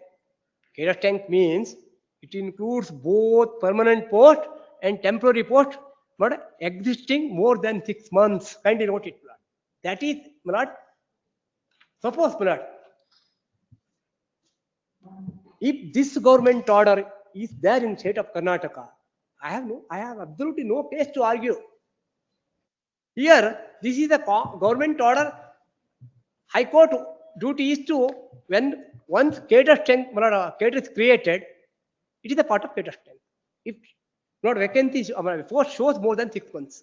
Cadre strength means it includes both permanent post and temporary post, but existing more than 6 months. Kindly note it. That is, suppose, if this government order is there in state of Karnataka, I have absolutely no case to argue. Here, this is a government order. High Court duty is to, when once cadre strength, cadre is created, it is a part of cadre strength. If not vacancies, post shows more than 6 months.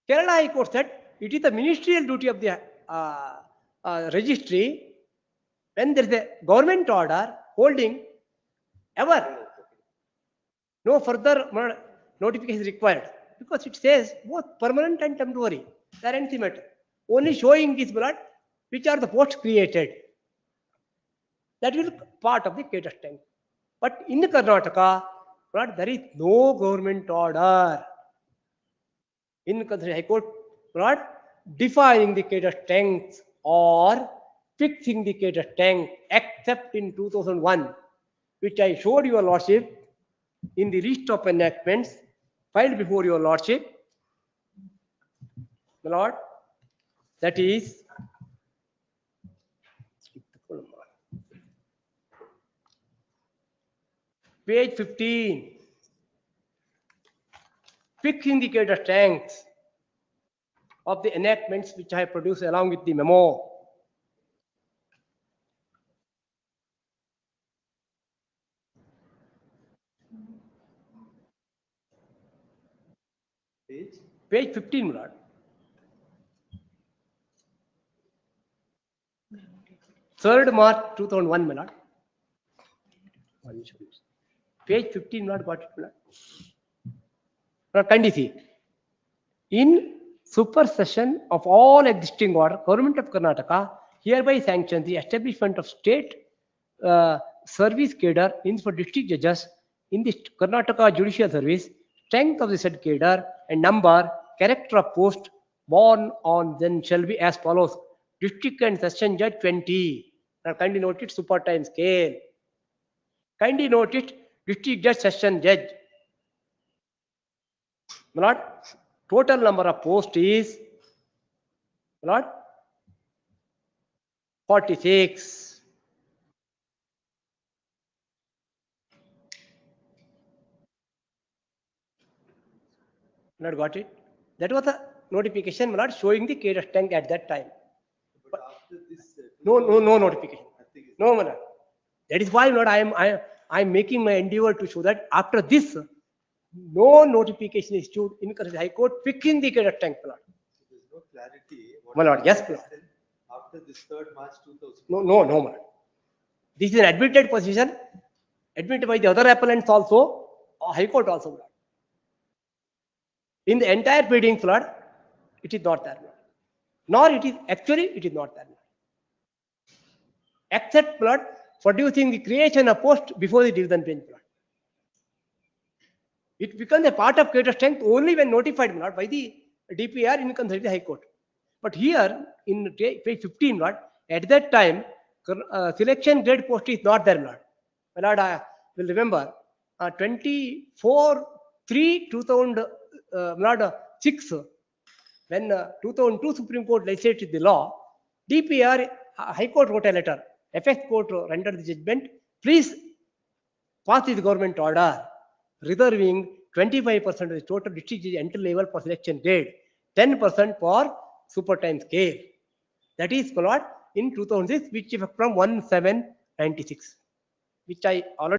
Kerala High Court said it is the ministerial duty of the registry when there is a government order holding ever no further notification is required, because it says both permanent and temporary. They are antimatter. Only showing this blood which are the posts created. That will be part of the cadre strength. But in Karnataka, there is no government order in the High Court defining the cadre strength or fixing the cadre strength, except in 2001, which I showed your lordship in the list of enactments filed before your lordship, my lord. That is page 15, fixing the cadre strength of the enactments which I have produced along with the memo. Page 15, Lord. Third March 2001, my lord. Page 15, Lord, got it, my lord. Lord, kindly see. In supersession of all existing order, Government of Karnataka hereby sanctions the establishment of state service cadre in for district judges in the Karnataka Judicial Service, strength of the said cadre and number, character of post born on then shall be as follows. District and session judge 20. Now kindly note it, super time scale. Kindly note it, district judge, session judge. My lord, total number of posts is, my lord, 46. My lord, got it? That was a notification, my lord, showing the cadre strength at that time. But after this, No notification. No, my lord. That is why, Lord, I am making my endeavor to show that after this, no notification is issued in Karnataka High Court fixing the cadre strength, my lord. there's no clarity. What My lord, yes, my lord. After this 3rd March 2000. No, my lord. This is an admitted position, admitted by the other appellants also, High Court also, my lord. In the entire proceedings, my lord, it is not there, my lord. Nor it is, actually, it is not there, my lord. Except, my lord, producing the creation of post before the division bench, my lord. It becomes a part of cadre strength only when notified, my lord, by the DPR in the High Court. But here in page 15, Lord, at that time, selection grade post is not there, Lord. My lord, I will remember 24/3/2006, when 2002 Supreme Court legislated the law, DPR High Court wrote a letter. FX Court rendered the judgment. Please pass this government order. reserving 25% of the total district entry level for selection grade, 10% for super time scale. That is followed in 2006, which effect from 1/7/96, which I already